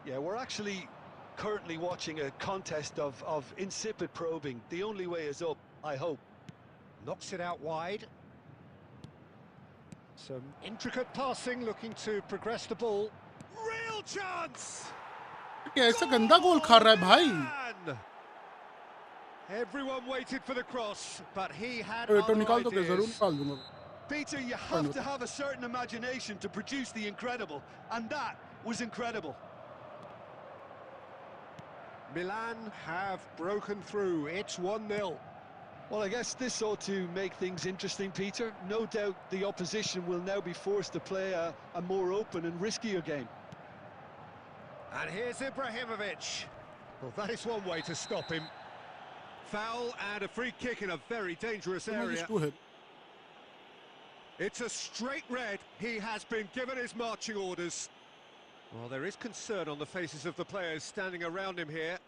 Yeah, we're actually currently watching a contest of insipid probing. The only way is up, I hope. Knocks it out wide. Some intricate passing, looking to progress the ball. Real chance! क्या ऐसा गंदा गोल खा रहा है भाई? Man! Everyone waited for the cross, but he had तो other निकाल दो क्या? जरूर ideas. निकाल दूंगा. Peter, you have to have a certain imagination to produce the incredible, and that was incredible. Milan have broken through. It's 1-0. Well, I guess this ought to make things interesting, Peter. No doubt the opposition will now be forced to play a more open and riskier game. And here's Ibrahimovic. Well, that is one way to stop him. Foul and a free kick in a very dangerous area. It's a straight red. He has been given his marching orders. Well, there is concern on the faces of the players standing around him here.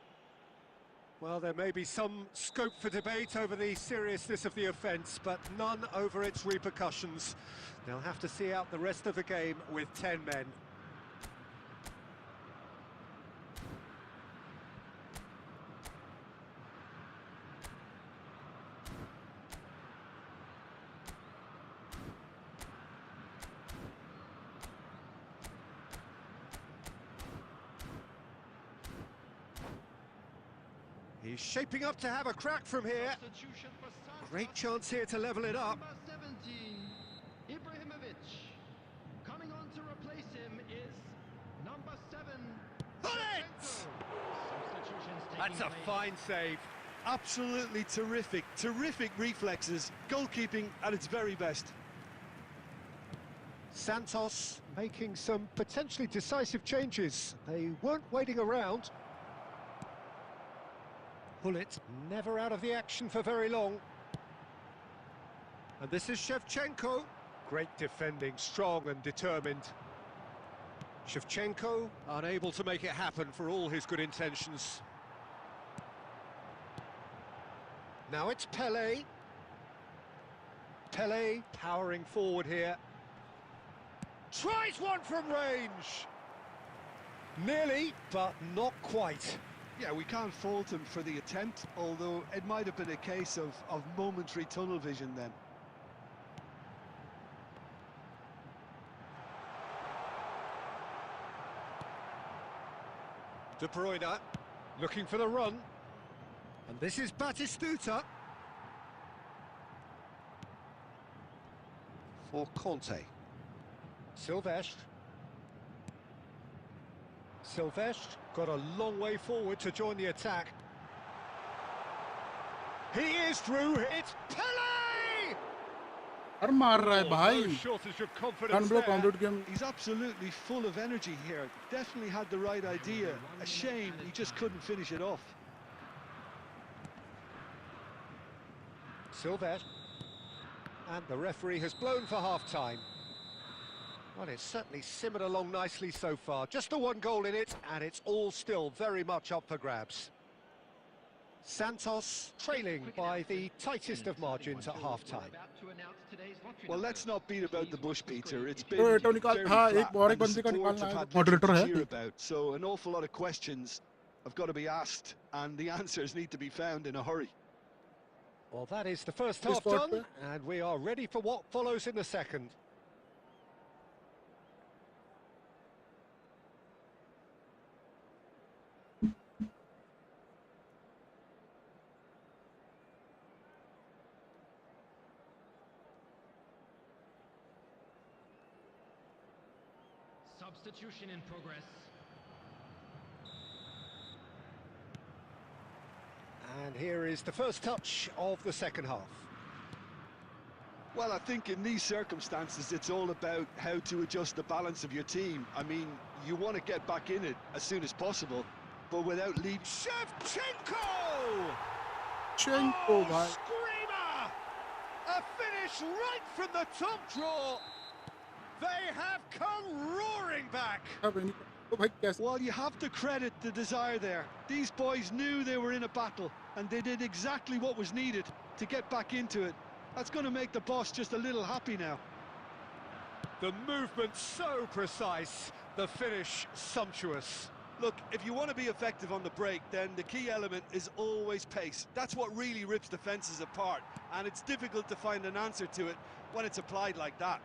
Well, there may be some scope for debate over the seriousness of the offence, but none over its repercussions. They'll have to see out the rest of the game with 10 men. He's shaping up to have a crack from here. Great chance here to level it up. Number 17, Ibrahimovic. Coming on to replace him is number 7. Bullet! Substitutions taking That's a place. fine save. Absolutely terrific, terrific reflexes. Goalkeeping at its very best. Santos making some potentially decisive changes. They weren't waiting around. Hullet never out of the action for very long. And this is Shevchenko. Great defending, strong and determined. Shevchenko unable to make it happen for all his good intentions. Now it's Pelé. Pelé powering forward here. Tries one from range. Nearly, but not quite. Yeah, we can't fault him for the attempt, although it might have been a case of momentary tunnel vision then. De Bruyne looking for the run. And this is Batistuta. For Conte. Silvestre. Silvestre got a long way forward to join the attack. He is through. It's Pele! और मार रहा है भाई. No shortage of confidence Unblock there. complete game. He's absolutely full of energy here. Definitely had the right idea. A shame he just couldn't finish it off. Silvestre. And the referee has blown for half-time. Well, it's certainly simmered along nicely so far. Just the one goal in it, and it's all still very much up for grabs. Santos trailing by the tightest of margins at half-time. Well, let's not beat about the bush, Peter. It's been तो very एटो निकाल. flat, हाँ, एक और एक and the बंदे का supports निकालना have है. had मॉडरेटर little है. to cheer about. So an awful lot of questions have got to be asked, and the answers need to be found in a hurry. Well, that is the first This half spot done, and we are ready for what follows in the second. Substitution in progress. And here is the first touch of the second half. Well, I think in these circumstances, it's all about how to adjust the balance of your team. I mean, you want to get back in it as soon as possible, but without leaving. Shevchenko! Shevchenko, भाई. Screamer! A finish right from the top draw. They have come roaring back. अब इन्हीं तो भाई कैसे? Well, you have to credit the desire there. These boys knew they were in a battle, and they did exactly what was needed to get back into it. That's going to make the boss just a little happy now. The movement so precise, the finish sumptuous. Look, if you want to be effective on the break, then the key element is always pace. That's what really rips defences apart, and it's difficult to find an answer to it when it's applied like that.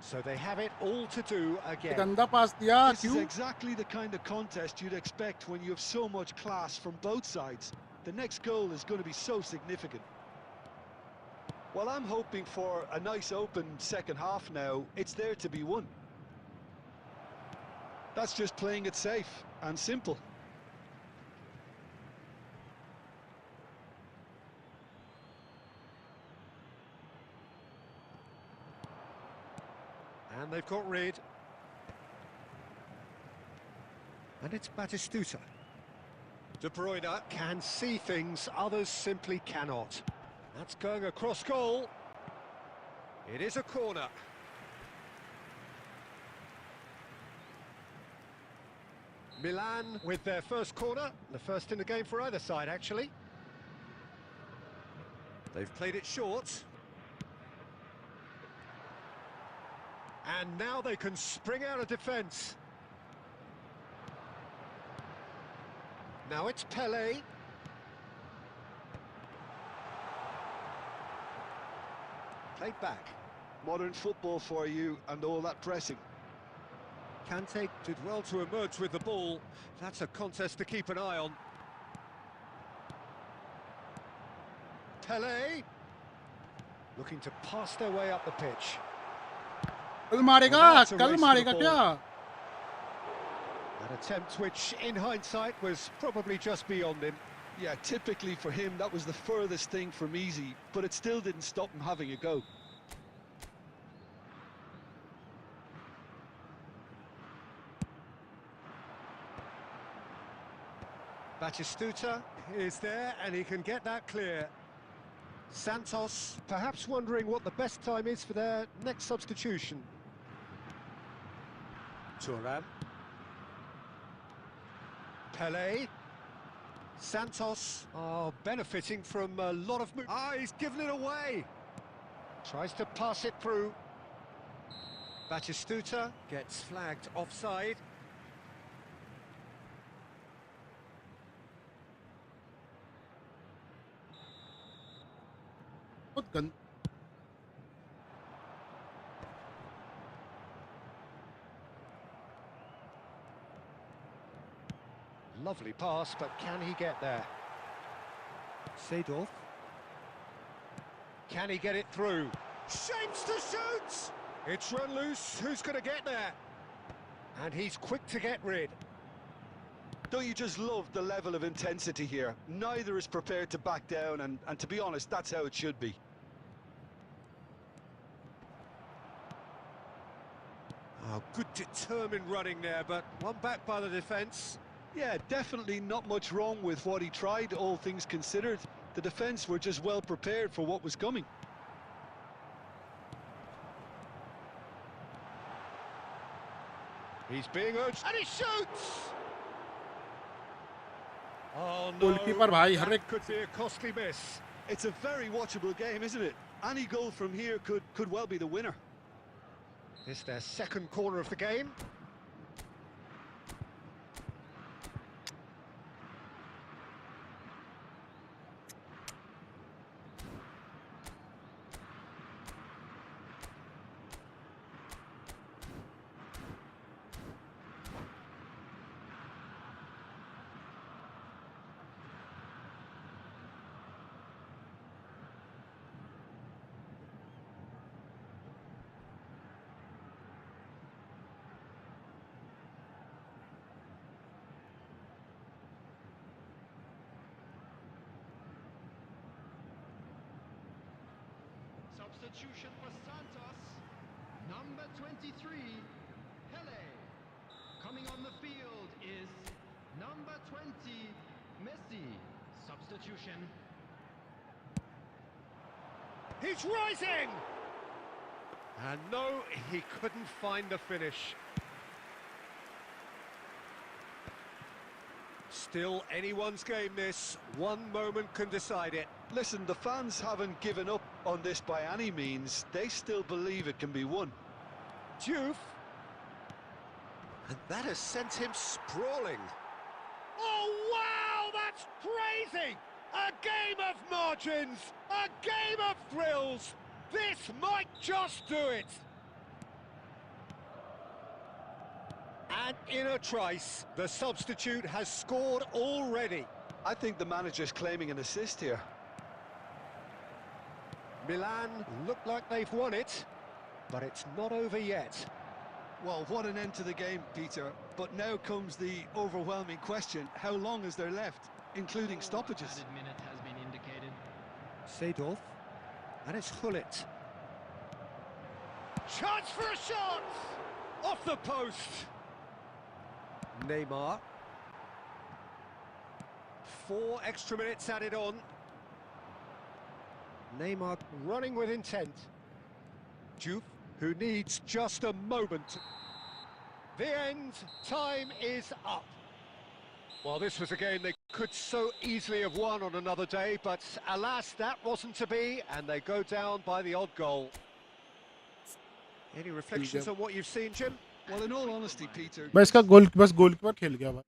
So they have it all to do again. गंदा पास दिया. This is क्यों? exactly the kind of contest you'd expect when you have so much class from both sides. The next goal is going to be so significant. Well, I'm hoping for a nice open second half now. It's there to be won. That's just playing it safe and simple. And they've got rid. And it's Batistuta. De Bruyne can see things others simply cannot. That's going across goal. It is a corner. Milan with their first corner, the first in the game for either side actually. They've played it short. And now they can spring out of defence. Now it's Pele. Played back. Modern football for you and all that pressing. Kante did well to emerge with the ball. That's a contest to keep an eye on. Pele. Looking to pass their way up the pitch. कल मारेगा. कल मारेगा क्या? An attempt which, in hindsight, was probably just beyond him. Yeah, typically for him, that was the furthest thing from easy, but it still didn't stop him having a go. Batistuta is there, and he can get that clear. Santos perhaps wondering what the best time is for their next substitution. Thuram. Pele. Santos are benefiting from a lot of... he's given it away. Tries to pass it through. Batistuta gets flagged offside. बहुत गंदा. Lovely pass, but can he get there? Seedorf. Can he get it through? Shapes to shoot! It's run loose. Who's going to get there? And he's quick to get rid. Don't you just love the level of intensity here? Neither is prepared to back down, and to be honest, that's how it should be. Oh, good determined running there, but one back by the defence. Yeah, definitely not much wrong with what he tried, all things considered. The defence were just well prepared for what was coming. He's being urged, and he shoots! Oh no, Goalkeeper भाई हर that could be a costly miss. It's a very watchable game, isn't it? Any goal from here could well be the winner. It's their second corner of the game. Substitution for Santos. Number 23, Pele. Coming on the field is number 20, Messi. Substitution. He's rising! And no, he couldn't find the finish. Still anyone's game this. One moment can decide it. Listen, the fans haven't given up on this by any means. They still believe it can be won. Diouf. And that has sent him sprawling. Oh, wow, that's crazy! A game of margins, a game of thrills. This might just do it. And in a trice, the substitute has scored already. I think the manager's claiming an assist here. Milan look like they've won it, but it's not over yet. Well, what an end to the game, Peter. But now comes the overwhelming question. How long is there left, including stoppages? Added minute has been indicated. Seedorf, and it's Gullit. Chance for a shot! Off the post! Neymar. 4 extra minutes added on. Neymar running with intent. Diouf, who needs just a moment. The end, time is up. Well, this was a game they could so easily have won on another day, but alas, that wasn't to be, and they go down by the odd goal. Any reflections on what you've seen, Jim? Well, in all honesty, Peter... बस goalkeeper खेल गया भाई.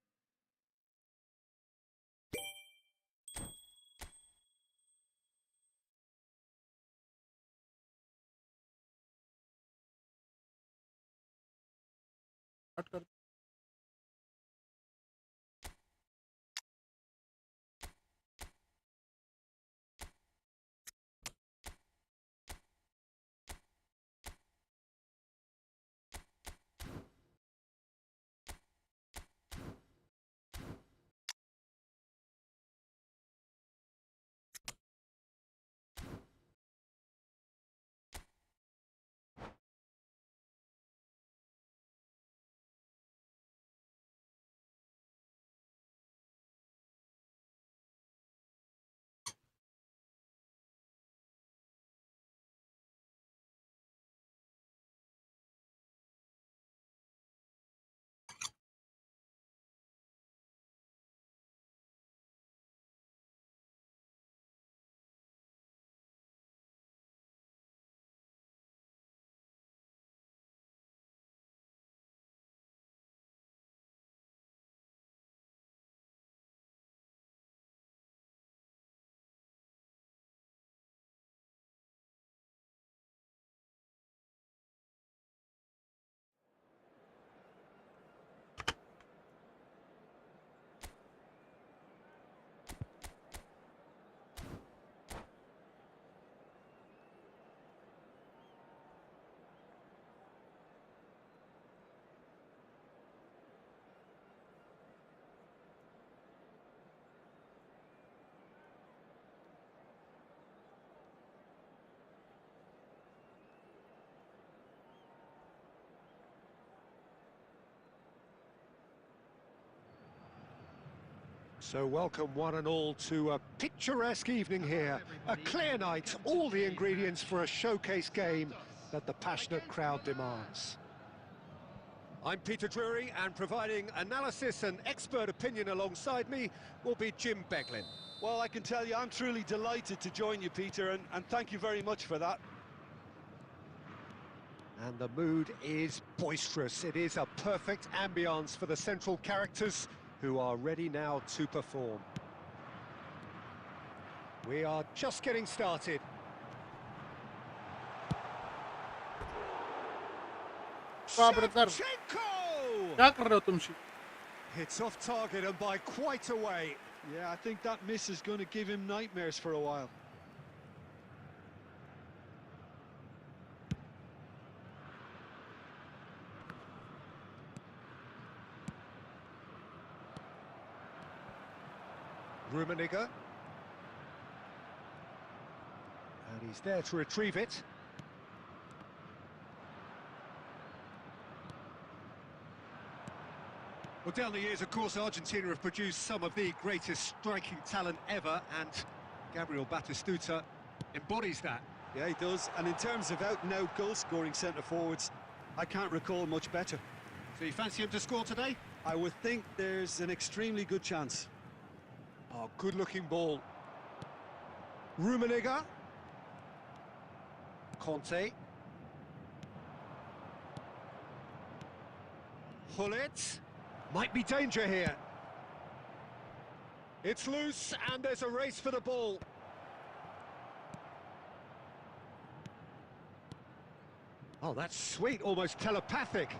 So welcome one and all to a picturesque evening here, a clear night, all the ingredients for a showcase game that the passionate crowd demands. I'm Peter Drury, and providing analysis and expert opinion alongside me will be Jim Beglin. Well, I can tell you I'm truly delighted to join you, Peter, and thank you very much for that. And the mood is boisterous. It is a perfect ambience for the central characters who are ready now to perform. We are just getting started. Shevchenko! क्या कर रहे हो तुम? It's off target and by quite a way. Yeah, I think that miss is going to give him nightmares for a while. Rummenigge. And he's there to retrieve it. Well, down the years, of course, Argentina have produced some of the greatest striking talent ever, and Gabriel Batistuta embodies that. Yeah, he does. And in terms of out-and-out goal-scoring centre-forwards, I can't recall much better. So you fancy him to score today? I would think there's an extremely good chance. Oh, good-looking ball. Rummenigge. Conte. Hullet. Might be danger here. It's loose, and there's a race for the ball. Oh, that's sweet, almost telepathic.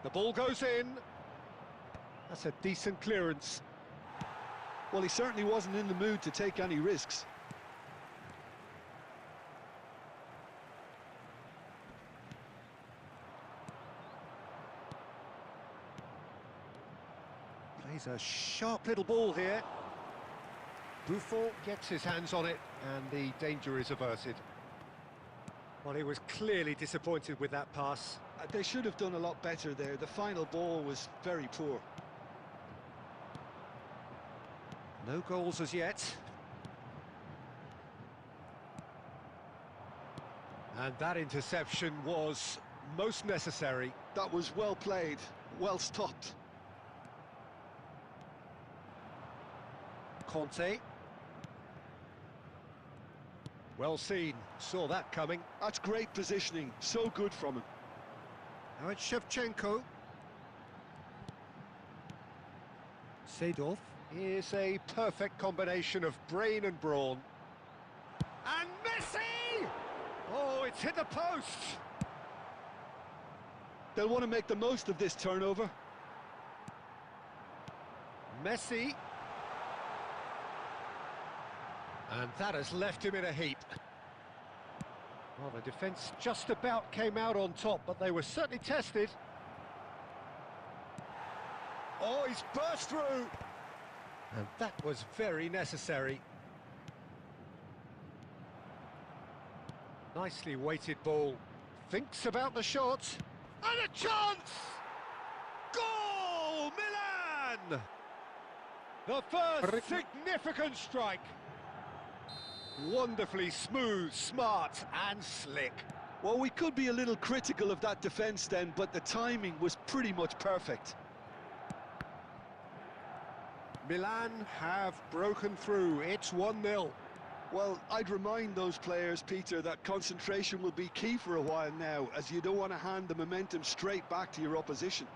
The ball goes in. That's a decent clearance. Well, he certainly wasn't in the mood to take any risks. Plays a sharp little ball here. Buffon gets his hands on it, and the danger is averted. Well, he was clearly disappointed with that pass. They should have done a lot better there. The final ball was very poor. No goals as yet. And that interception was most necessary. That was well played, well stopped. Conte. Well seen, saw that coming. That's great positioning, so good from him. Now it's Shevchenko. Seedorf is a perfect combination of brain and brawn. And Messi! Oh, it's hit the post! They'll want to make the most of this turnover. Messi. And that has left him in a heap. Well, the defence just about came out on top, but they were certainly tested. Oh, he's burst through! And that was very necessary. Nicely weighted ball. Thinks about the shot. And a chance! Goal! Milan! The first significant strike. Wonderfully smooth, smart and slick. Well, we could be a little critical of that defence then, but the timing was pretty much perfect. Milan have broken through. It's 1-0. Well, I'd remind those players, Peter, that concentration will be key for a while now, as you don't want to hand the momentum straight back to your opposition.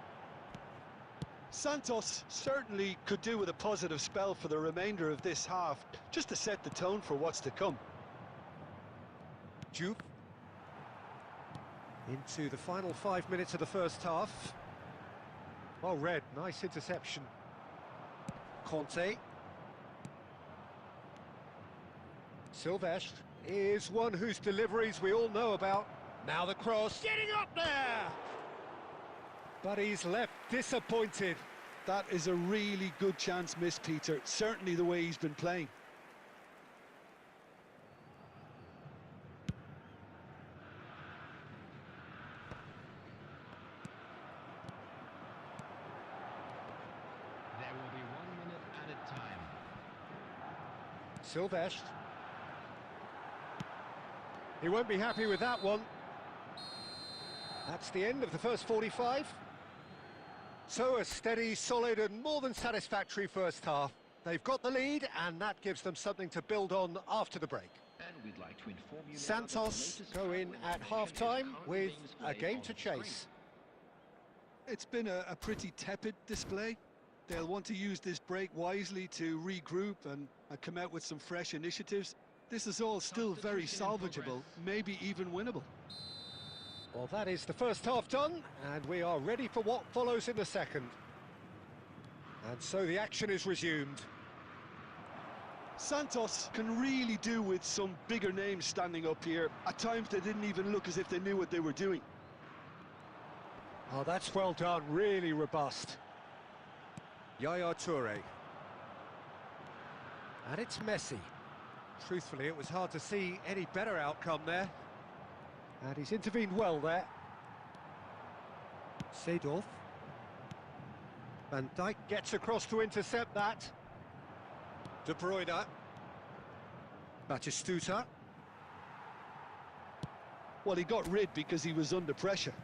Santos certainly could do with a positive spell for the remainder of this half, just to set the tone for what's to come. Juve. Into the final 5 minutes of the first half. Well read, nice interception. Conte. Silvestre is one whose deliveries we all know about. Now the cross, getting up there! But he's left disappointed. That is a really good chance missed, Peter. Certainly the way he's been playing. There will be 1 minute added time. Silvestre. He won't be happy with that one. That's the end of the first 45. So a steady, solid and more than satisfactory first half. They've got the lead and that gives them something to build on after the break. And we'd like to inform you Santos go in at half-time with a game to chase. It's been a pretty tepid display. They'll want to use this break wisely to regroup and come out with some fresh initiatives. This is all still very salvageable, maybe even winnable. Well, that is the first half done, and we are ready for what follows in the second. And so the action is resumed. Santos can really do with some bigger names standing up here. At times they didn't even look as if they knew what they were doing. Oh, that's well done, really robust. Yaya Toure. And it's Messi. Truthfully, it was hard to see any better outcome there. And he's intervened well there. Seedorf. Van Dijk gets across to intercept that. De Bruyne. Batistuta. Well, he got rid because he was under pressure.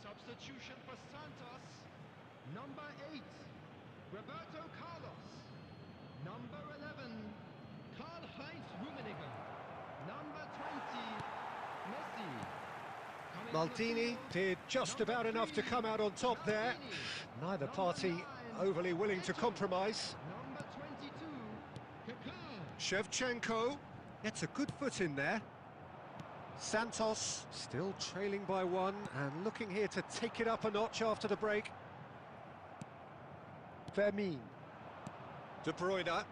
Substitution for Santos. Number 8, Roberto Carlos. Number 11, Karl-Heinz Rummenigge. Number 20, Messi. Maldini did just about enough to come out on top there. Neither party overly willing to compromise. Number 22, Kaká. Shevchenko gets a good foot in there. Santos still trailing by one and looking here to take it up a notch after the break. Vermin. De Bruyne.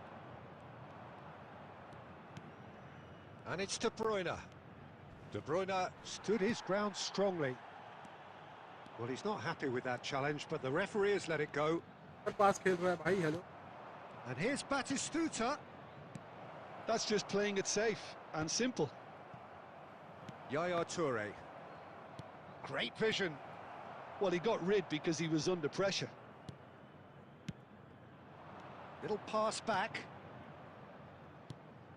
And it's De Bruyne. De Bruyne stood his ground strongly. Well, he's not happy with that challenge, but the referee has let it go. And here's Batistuta. That's just playing it safe and simple. Yaya Toure. Great vision. Well, he got rid because he was under pressure. Little pass back.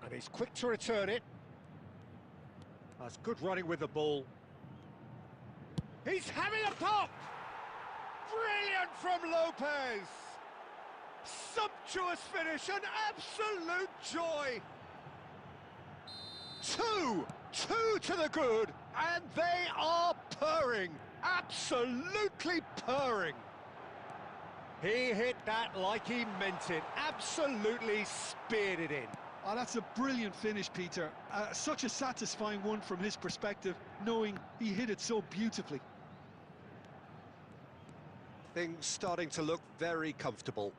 And he's quick to return it. That's good running with the ball. He's having a pop! Brilliant from Lopez! Sumptuous finish, an absolute joy! Two to the good, and they are purring, absolutely purring. He hit that like he meant it, absolutely speared it in. Oh, that's a brilliant finish, Peter. Such a satisfying one from his perspective, knowing he hit it so beautifully. Things starting to look very comfortable.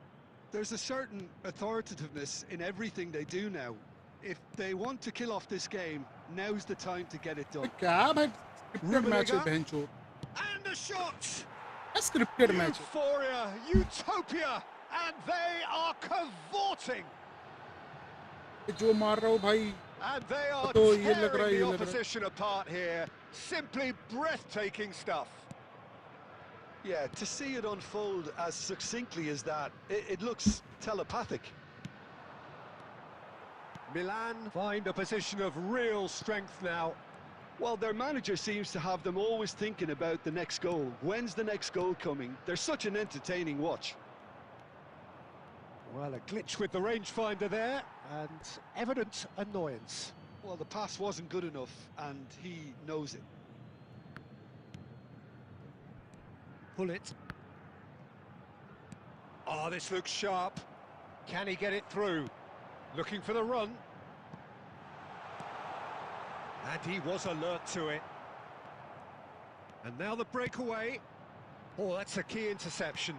There's a certain authoritativeness in everything they do now. If they want to kill off this game, now's the time to get it done. And the shot! A scripted match. Euphoria, utopia, and they are cavorting. जो मार रहा हूँ भाई. And they are तो ये लग रहा है, tearing ये the लग रहा है. opposition apart here. Simply breathtaking stuff. Yeah, to see it unfold as succinctly as that, it looks telepathic. Milan find a position of real strength now. Well, their manager seems to have them always thinking about the next goal. When's the next goal coming? They're such an entertaining watch. Well, a glitch with the rangefinder there, and evident annoyance. Well, the pass wasn't good enough, and he knows it. Pull it. Oh, this looks sharp. Can he get it through? Looking for the run. And he was alert to it. And now the breakaway. Oh, that's a key interception.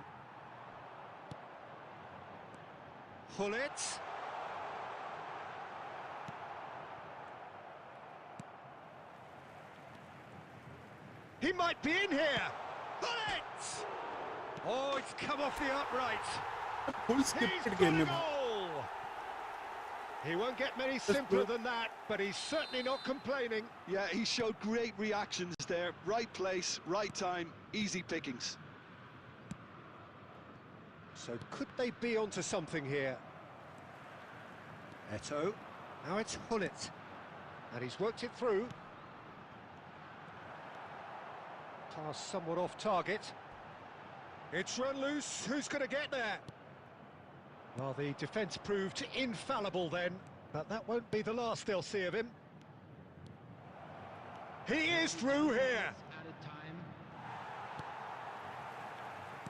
Pull it. He might be in here. Pull it! Oh, it's come off the upright. Full He's scripted got game a में goal! He won't get many simpler than that, but he's certainly not complaining. Yeah, he showed great reactions there. Right place, right time, easy pickings. So could they be onto something here? Eto. Now it's Hullet. And he's worked it through. Pass somewhat off target. It's run loose. Who's going to get there? Well, the defence proved infallible then, but that won't be the last they'll see of him. He is through here. Added time.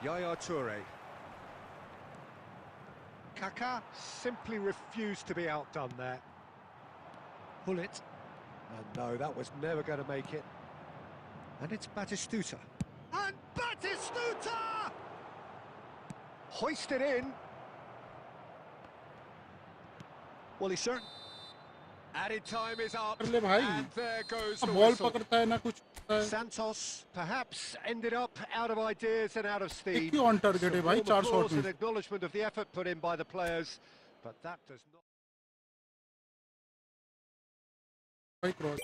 Yaya Toure. Kaka simply refused to be outdone there. Hullet. And no, that was never going to make it. And it's Batistuta. And Batistuta! Hoisted in. Well, he's certain. Added time is up. कर ले भाई And there goes the ball whistle. पकड़ता है ना कुछ होता है Santos perhaps ended up out of ideas and out of steam. एक ही ऑन टारगेट है भाई Some 4 warm शॉट applause में and acknowledgement of the effort put in by the players, but that does not. भाई cross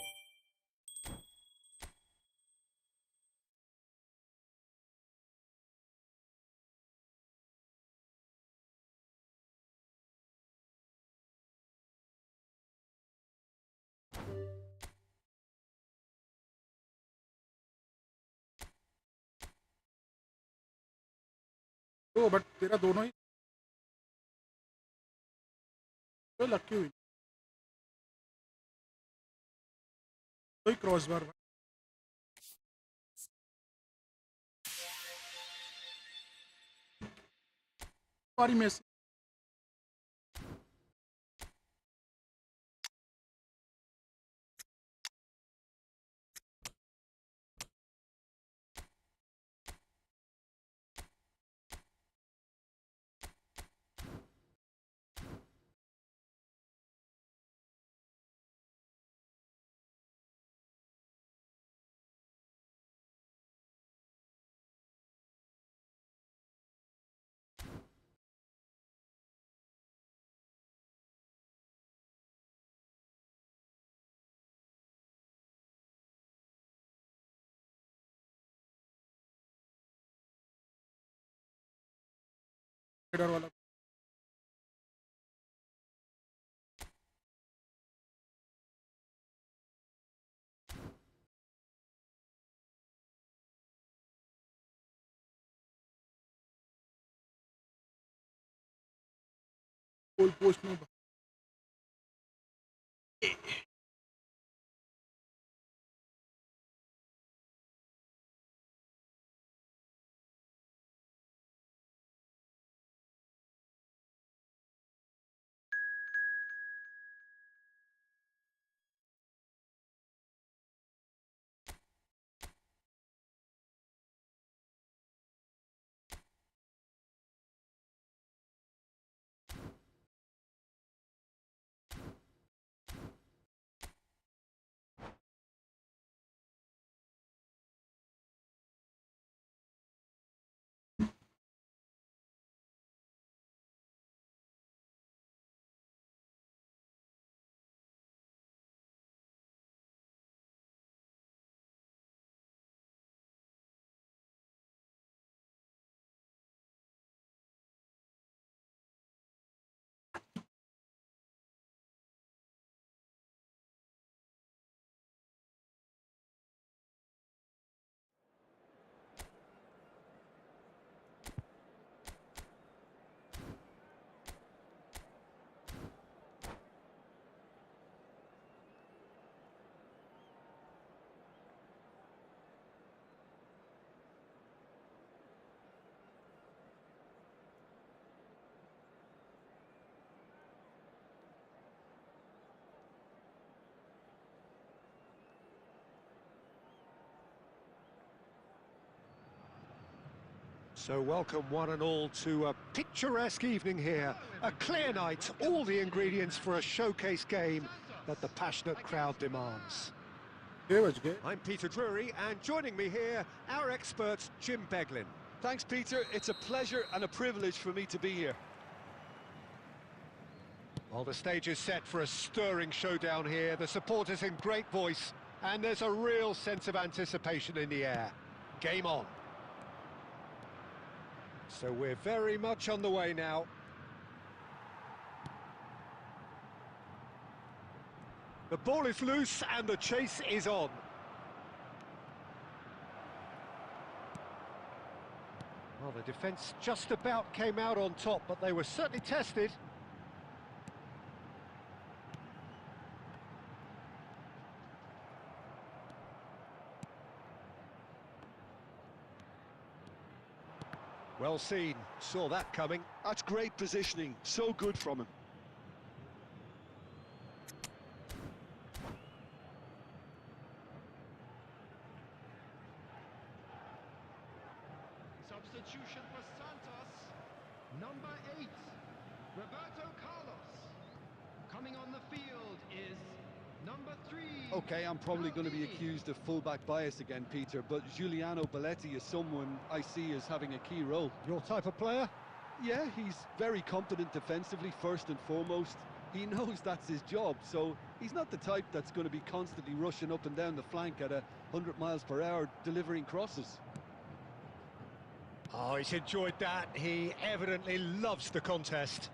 तो but तेरा दोनों ही तो lucky हुई तो ही क्रॉस बार भाई मेसी हेडर वाला गोल पोस्ट में So welcome one and all to a picturesque evening here. A clear night, all the ingredients for a showcase game that the passionate crowd demands. I'm Peter Drury, and joining me here, our expert Jim Beglin. Thanks, Peter. It's a pleasure and a privilege for me to be here. Well, the stage is set for a stirring showdown here. The supporters in great voice, and there's a real sense of anticipation in the air. Game on. So we're very much on the way now. The ball is loose and the chase is on. Well, the defence just about came out on top, but they were certainly tested. Well seen, saw that coming. That's great positioning, so good from him. Substitution for Santos, number 8, Roberto Carlos. Coming on the field is number 3. Okay, I'm probably going to be accused of fullback bias again, Peter, but Giuliano Belletti is someone I see as having a key role. Your type of player? Yeah, he's very competent defensively, first and foremost. He knows that's his job, so he's not the type that's going to be constantly rushing up and down the flank at 100 miles per hour, delivering crosses. Oh, he's enjoyed that. He evidently loves the contest.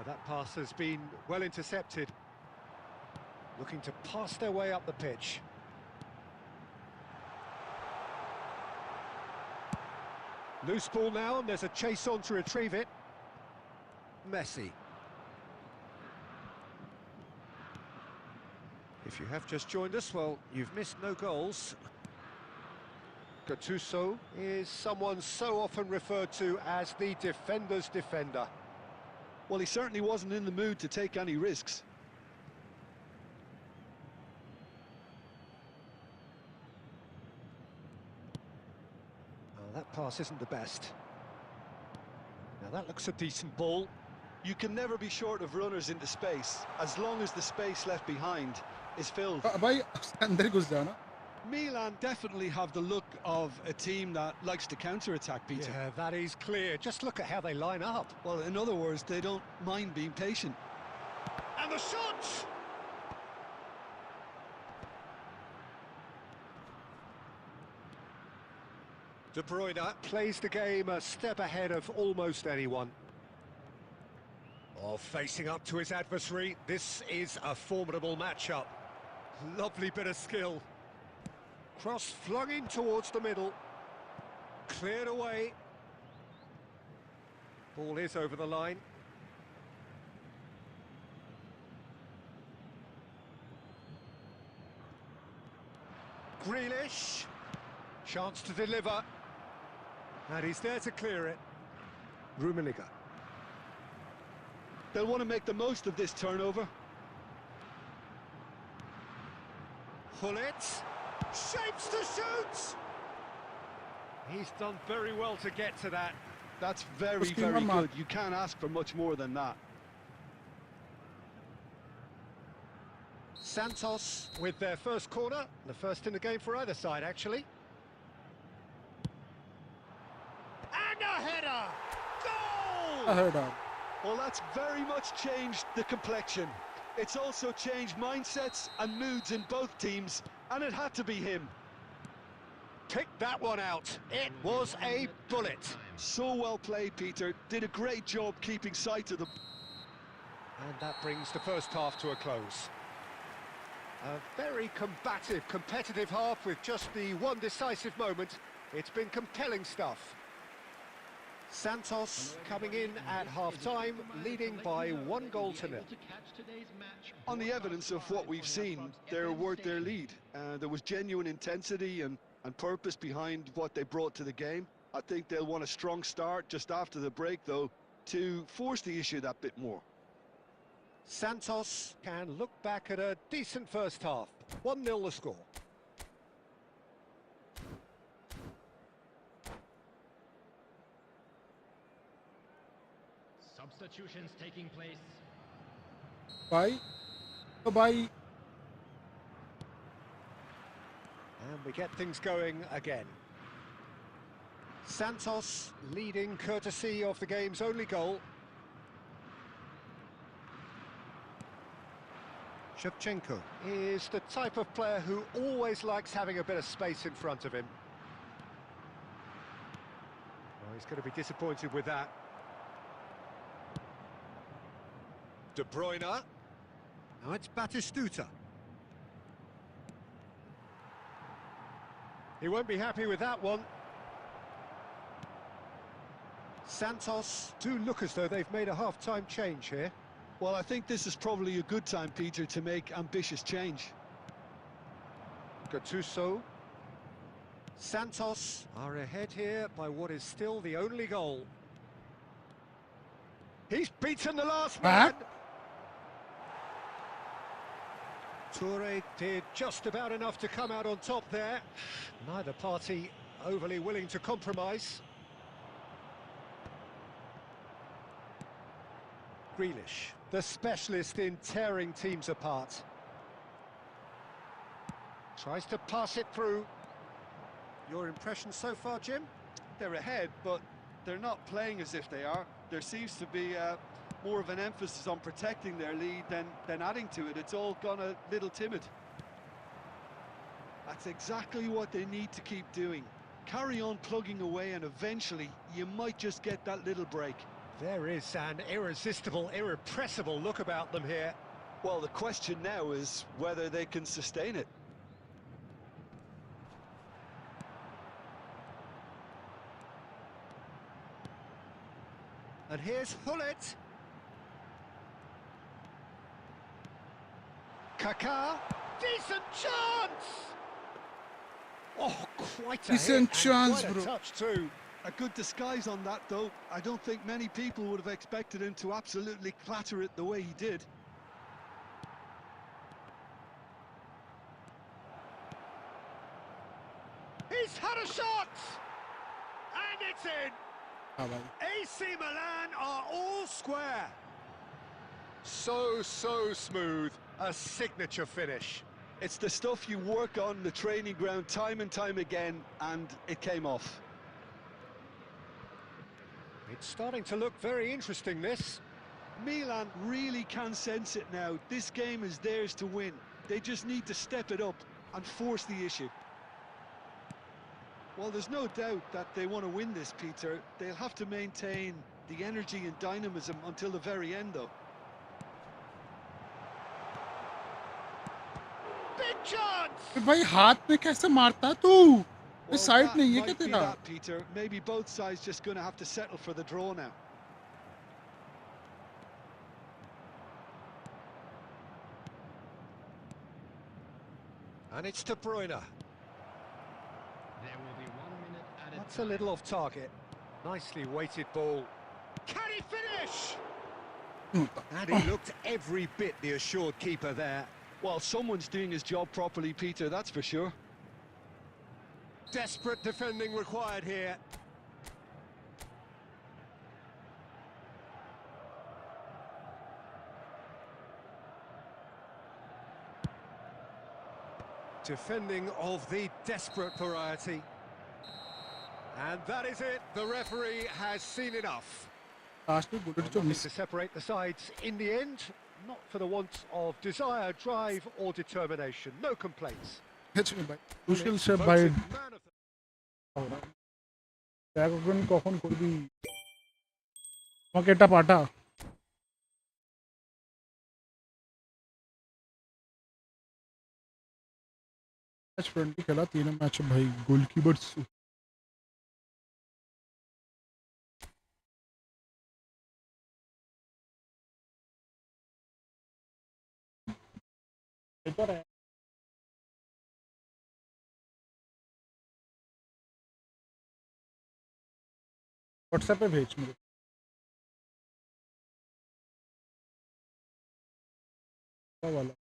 That pass has been well intercepted. Looking to pass their way up the pitch. Loose ball now, and there's a chase on to retrieve it. Messi. If you have just joined us, well, you've missed no goals. Gattuso is someone so often referred to as the defender's defender. Well, he certainly wasn't in the mood to take any risks. Oh, that pass isn't the best. Now that looks a decent ball. You can never be short of runners into space, as long as the space left behind is filled. भाई अंदर घुस जाओ ना. Milan definitely have the look of a team that likes to counter-attack, Peter. Yeah, that is clear. Just look at how they line up. Well, in other words, they don't mind being patient. And the shot! De Bruyne plays the game a step ahead of almost anyone. Oh, facing up to his adversary, this is a formidable matchup. Lovely bit of skill. Cross flung in towards the middle. Cleared away. Ball is over the line. Grealish. Chance to deliver. And he's there to clear it. Rummenigge. They'll want to make the most of this turnover. Hullet. Shapes to shoot! He's done very well to get to that. That's very, very good. You can't ask for much more than that. Santos with their first corner, the first in the game for either side, actually. And a header! Goal! I heard that. Well, that's very much changed the complexion. It's also changed mindsets and moods in both teams, and it had to be him. Pick that one out. It was a bullet. So well played, Peter. Did a great job keeping sight of them. And that brings the first half to a close. A very combative, competitive half with just the one decisive moment. It's been compelling stuff. Santos coming in at half-time, leading by 1-0. On the evidence of what we've seen, they're worth their lead. There was genuine intensity and purpose behind what they brought to the game. I think they'll want a strong start just after the break, though, to force the issue that bit more. Santos can look back at a decent first half. 1-0 the score. substitutions taking place. Bye. Bye. And we get things going again. Santos leading courtesy of the game's only goal. Shevchenko is the type of player who always likes having a bit of space in front of him. Oh, he's going to be disappointed with that. De Bruyne. Now it's Batistuta. He won't be happy with that one. Santos do look as though they've made a half-time change here. Well, I think this is probably a good time, Peter, to make ambitious change. Gattuso. Santos are ahead here by what is still the only goal. He's beaten the last man. Toure did just about enough to come out on top there. Neither party overly willing to compromise. Grealish, the specialist in tearing teams apart. Tries to pass it through. Your impression so far, Jim? They're ahead, but they're not playing as if they are. There seems to be more of an emphasis on protecting their lead than adding to it. It's all gone a little timid. That's exactly what they need to keep doing. Carry on plugging away, and eventually you might just get that little break. There is an irresistible, irrepressible look about them here. Well, the question now is whether they can sustain it. And here's Hullet. Kaká. Decent chance! Oh, quite a Decent hit chance, and quite bro. a touch too. A good disguise on that, though. I don't think many people would have expected him to absolutely clatter it the way he did. He's had a shot! And it's in! हाँ भाई. AC Milan are all square. So smooth. A signature finish. It's the stuff you work on the training ground time and time again, and it came off. It's starting to look very interesting, this. Milan really can sense it now. This game is theirs to win. They just need to step it up and force the issue. Well, there's no doubt that they want to win this, Peter. They'll have to maintain the energy and dynamism until the very end, though. Big chance! भाई हाथ में कैसे मारता तू? Well, side that नहीं है might क्या be तेरा? that, Peter. Maybe both sides just going to have to settle for the draw now. And it's De Bruyne. There will be 1 minute added That's a little off target. Nicely weighted ball. Can he finish? And he looked every bit the assured keeper there. Well, someone's doing his job properly, Peter, that's for sure. Desperate defending required here. Defending of the desperate variety. And that is it. The referee has seen enough. Last में bullet जो Nothing miss to separate the sides in the end. Not for the want of desire, drive or determination. No complaints. ভাই সুশীল সে ভাই Voted man of the এখন কখন করবি আমাকে এটা পাঠা मैच 20 खेला 3 मैच भाई गोलकीपर्स पेपर है व्हाट्सएप पे भेज मेरे वाला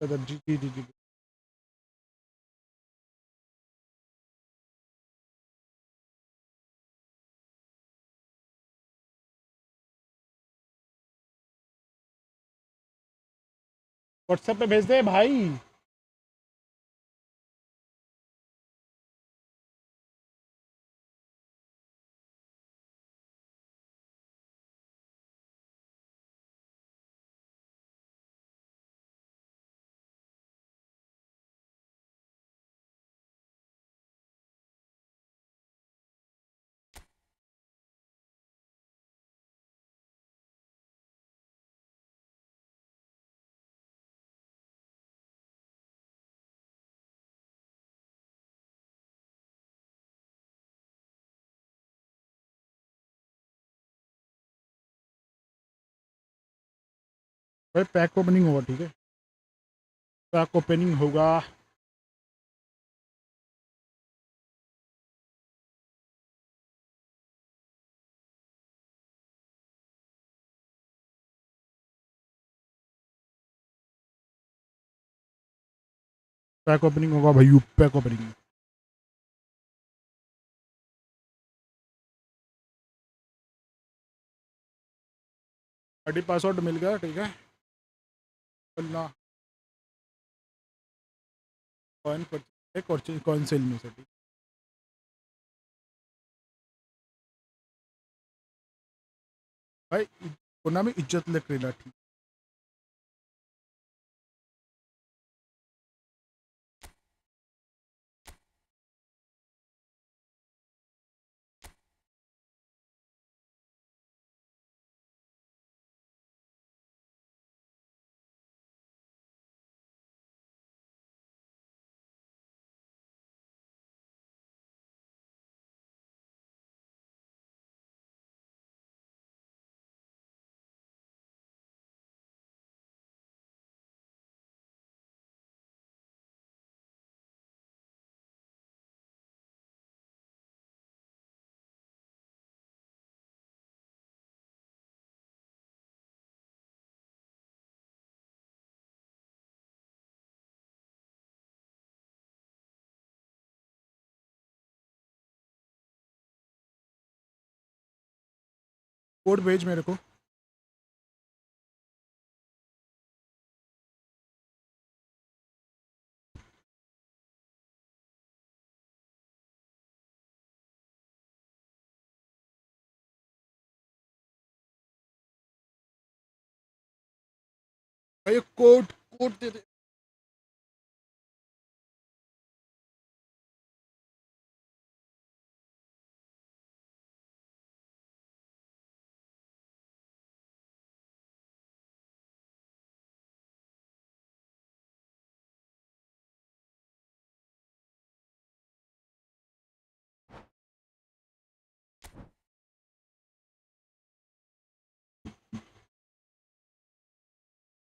जी जी जी जी व्हाट्सएप पे भेज दे भाई। भाई पैक ओपनिंग होगा, ठीक है, पैक ओपनिंग होगा। पैक ओपनिंग होगा भाई, पैक ओपनिंग। आईडी पासवर्ड मिल गया, ठीक है। ना कॉइन परचेज, कॉइन सेल में से, ठीक। भाई कोना में इज्जत लेकर लेना, ठीक। कोड भेज मेरे को। भाई कोड कोड दे दे।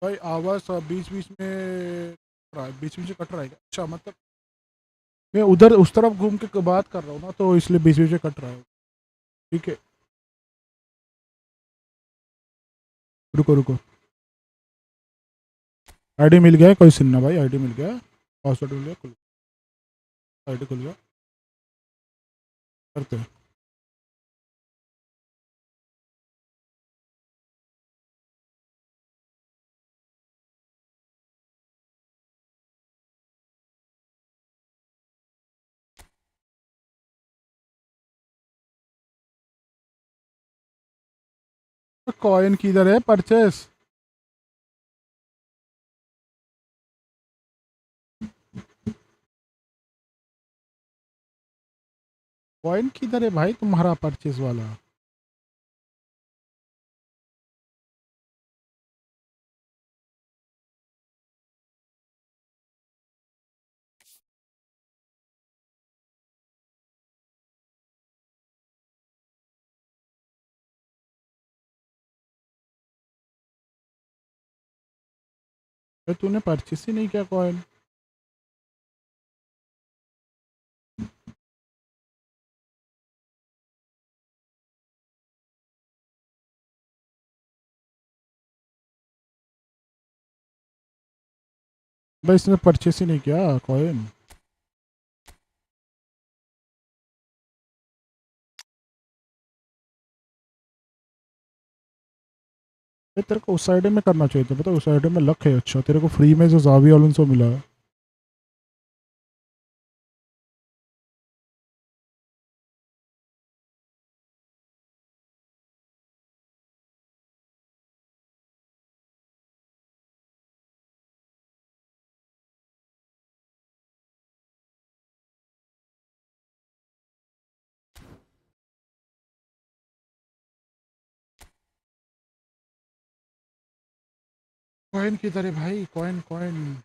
भाई आवाज़ बीच बीच में बीच बीच में कट रहा है क्या? अच्छा, मतलब मैं उधर उस तरफ घूम के बात कर रहा हूँ ना, तो इसलिए बीच बीच में कट रहा है। ठीक है, रुको रुको। आईडी मिल गया, कोई सीन ना भाई, आईडी मिल गया, पासवर्ड मिल गया, आईडी खुल गया, करते हैं। कॉइन किधर है परचेस? कॉइन किधर है भाई तुम्हारा परचेस वाला? भाई तूने परचेस ही नहीं किया कॉइन। भाई इसने परचेस ही नहीं किया कॉइन। ये तेरे को उस साइड में करना चाहिए था, पता है, उस साइड में लक है अच्छा, तेरे को फ्री में जो जावी अलोंसो मिला है। कॉइन किधर है भाई, कॉइन कॉइन।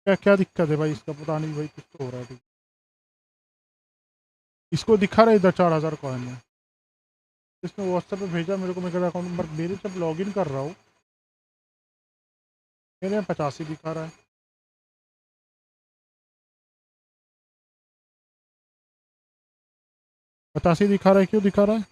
क्या क्या दिक्कत है भाई इसका, पता नहीं भाई कुछ तो हो रहा है। इसको दिखा रहा है इधर 4000 कॉइन है। इसने व्हाट्सएप पे भेजा मेरे को, मेरा अकाउंट नंबर, मेरे जब लॉगिन कर रहा हूँ मेरे में 85 दिखा रहा है। 85 दिखा रहा है, क्यों दिखा रहा है?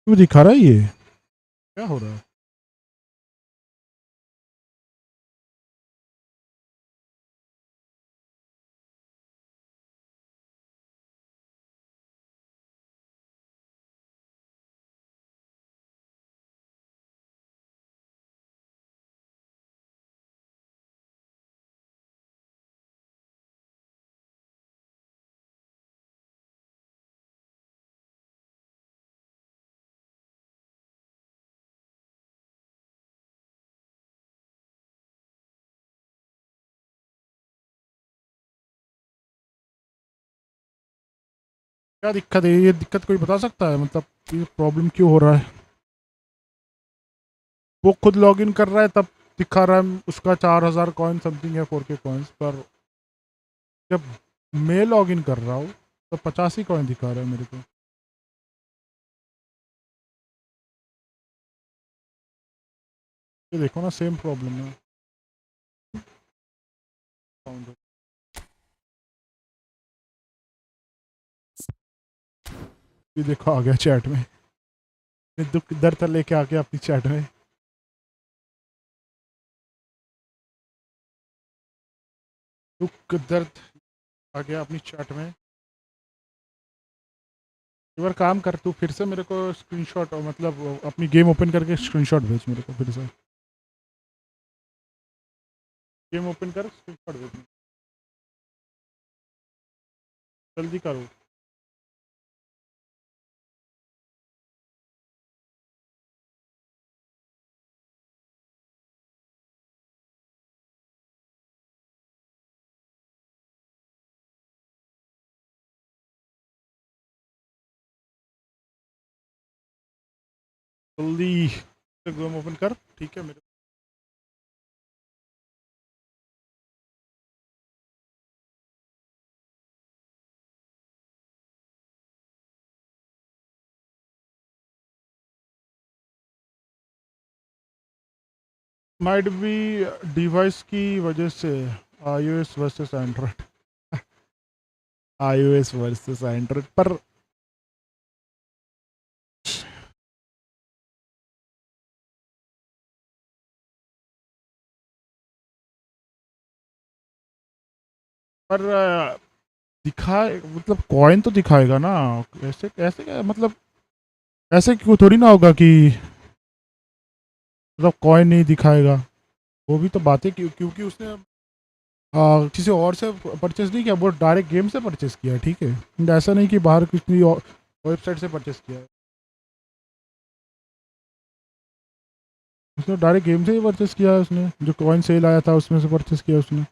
क्यों दिखा रहा है ये, क्या हो रहा है? क्या दिक्कत है, ये दिक्कत कोई बता सकता है, मतलब ये प्रॉब्लम क्यों हो रहा है? वो खुद लॉगिन कर रहा है तब दिखा रहा है उसका 4000 कॉइन समथिंग है 4K कॉइन्स पर। जब मैं लॉगिन कर रहा हूँ तो 85 कॉइन दिखा रहा है मेरे को। ये देखो ना, सेम प्रॉब्लम है। ये देखो आ गया चैट में, ये दुख दर्द लेके आ गया अपनी चैट में। दुख दर्द आ गया अपनी चैट में। एक बार काम कर, तू फिर से मेरे को स्क्रीनशॉट, मतलब अपनी गेम ओपन करके स्क्रीनशॉट भेज मेरे को फिर से। गेम ओपन कर, स्क्रीनशॉट भेज, जल्दी करो। जल्दी गेम ओपन कर, ठीक है मेरे। माइट बी डिवाइस की वजह से, iOS versus Android. iOS versus Android पर दिखाए, मतलब कॉइन तो दिखाएगा ना। ऐसे ऐसे क्या मतलब, ऐसे क्यों थोड़ी ना होगा कि मतलब कॉइन नहीं दिखाएगा। वो भी तो बात है क्योंकि उसने किसी और से परचेस नहीं किया, वो डायरेक्ट गेम से परचेस किया है, ठीक है। ऐसा नहीं कि बाहर किसी वेबसाइट से परचेस किया है। उसने डायरेक्ट गेम से ही परचेस किया है, उसने जो कॉइन सेल आया था उसमें से परचेस किया उसने।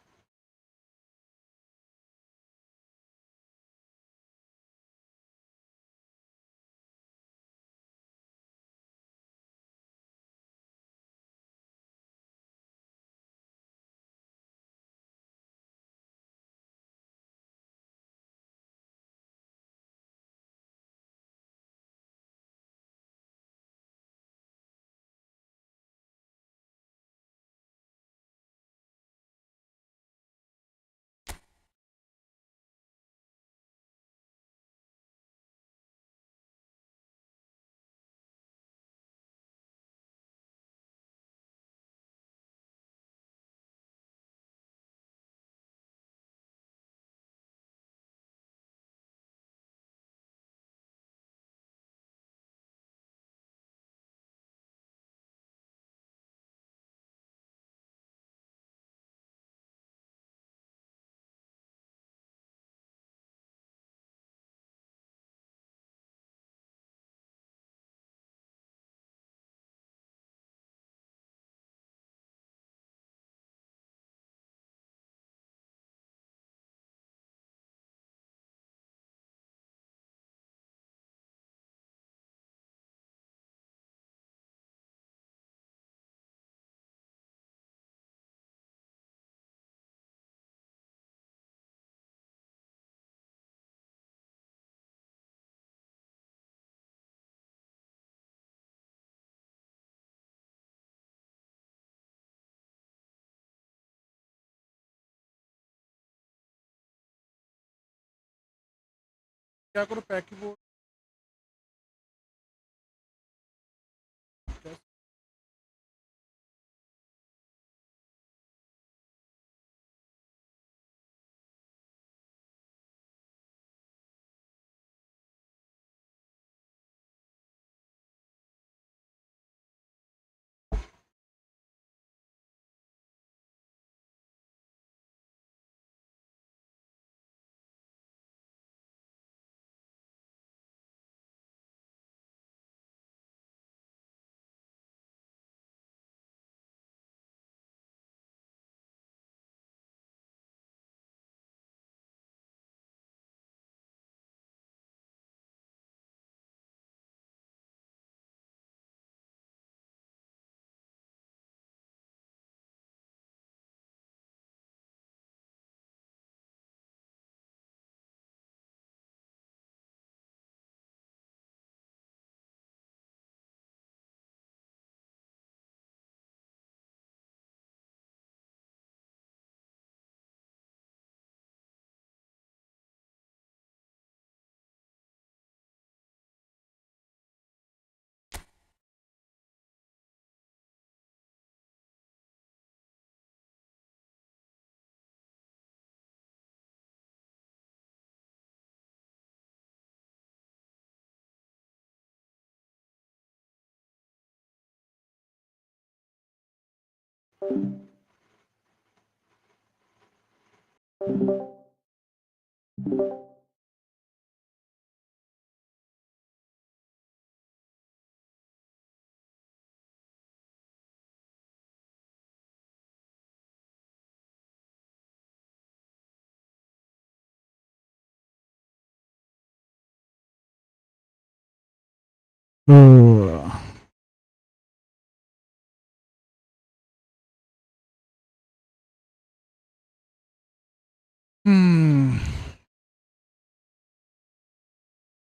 क्या करो पैक की बोर्ड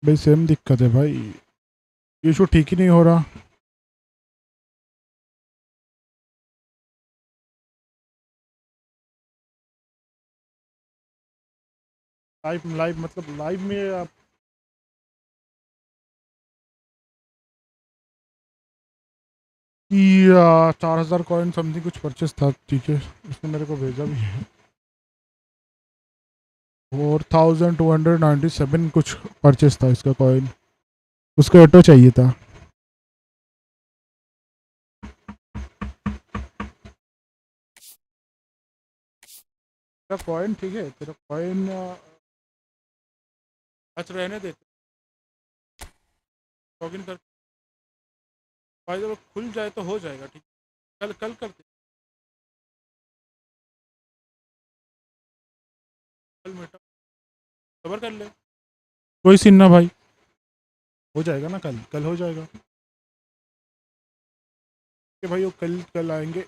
भाई सेम दिक्कत है भाई, इशू ठीक ही नहीं हो रहा। लाइव लाइव मतलब लाइव में आप या 4000 कॉइन समथिंग कुछ परचेस था, ठीक है, उसने मेरे को भेजा भी है। 4297 कुछ परचेस था इसका कॉइन, उसको ऑटो चाहिए था। तेरा कॉइन ठीक है, तेरा कॉइन अच्छा रहने दे, लॉगिन कर भाई, जब खुल जाए तो हो जाएगा, ठीक, कल कल करते, कल मेटा खबर कर ले, कोई सीन ना भाई, हो जाएगा ना, कल कल हो जाएगा कि भाई वो कल कल आएंगे,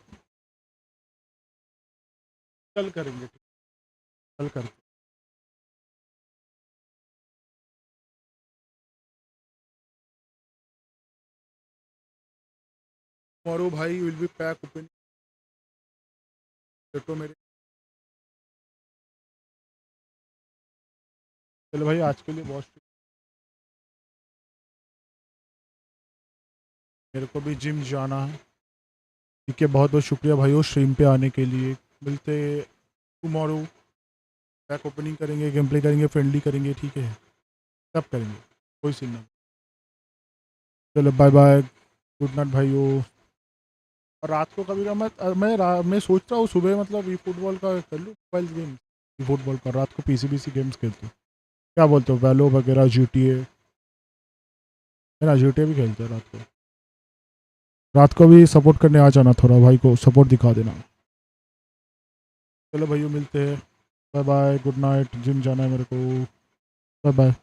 कल करेंगे, ठीक, कल करते। टुमारो भाई विल बी पैक ओपन तो मेरे, चलो भाई आज के लिए बहुत, मेरे को भी जिम जाना है, ठीक है, बहुत बहुत शुक्रिया भाई वो स्ट्रीम पे आने के लिए। मिलते टुमारो, पैक ओपनिंग करेंगे, गेम प्ले करेंगे, फ्रेंडली करेंगे, ठीक है, सब करेंगे, कोई सीन ना। चलो बाय बाय, गुड नाइट भाइयों। और रात को कभी का मैं सोच रहा हूँ सुबह मतलब ये फुटबॉल का कर लूँ, मोबाइल गेम फुटबॉल का, रात को पीसी गेम्स खेलते हूँ, क्या बोलते हो, वैलो वगैरह, GTA है ना, GTA भी खेलते हैं रात को, रात को भी सपोर्ट करने आ जाना, थोड़ा भाई को सपोर्ट दिखा देना। चलो भाइयों मिलते हैं, bye bye, good night, gym जाना है मेरे को, बाय बाय।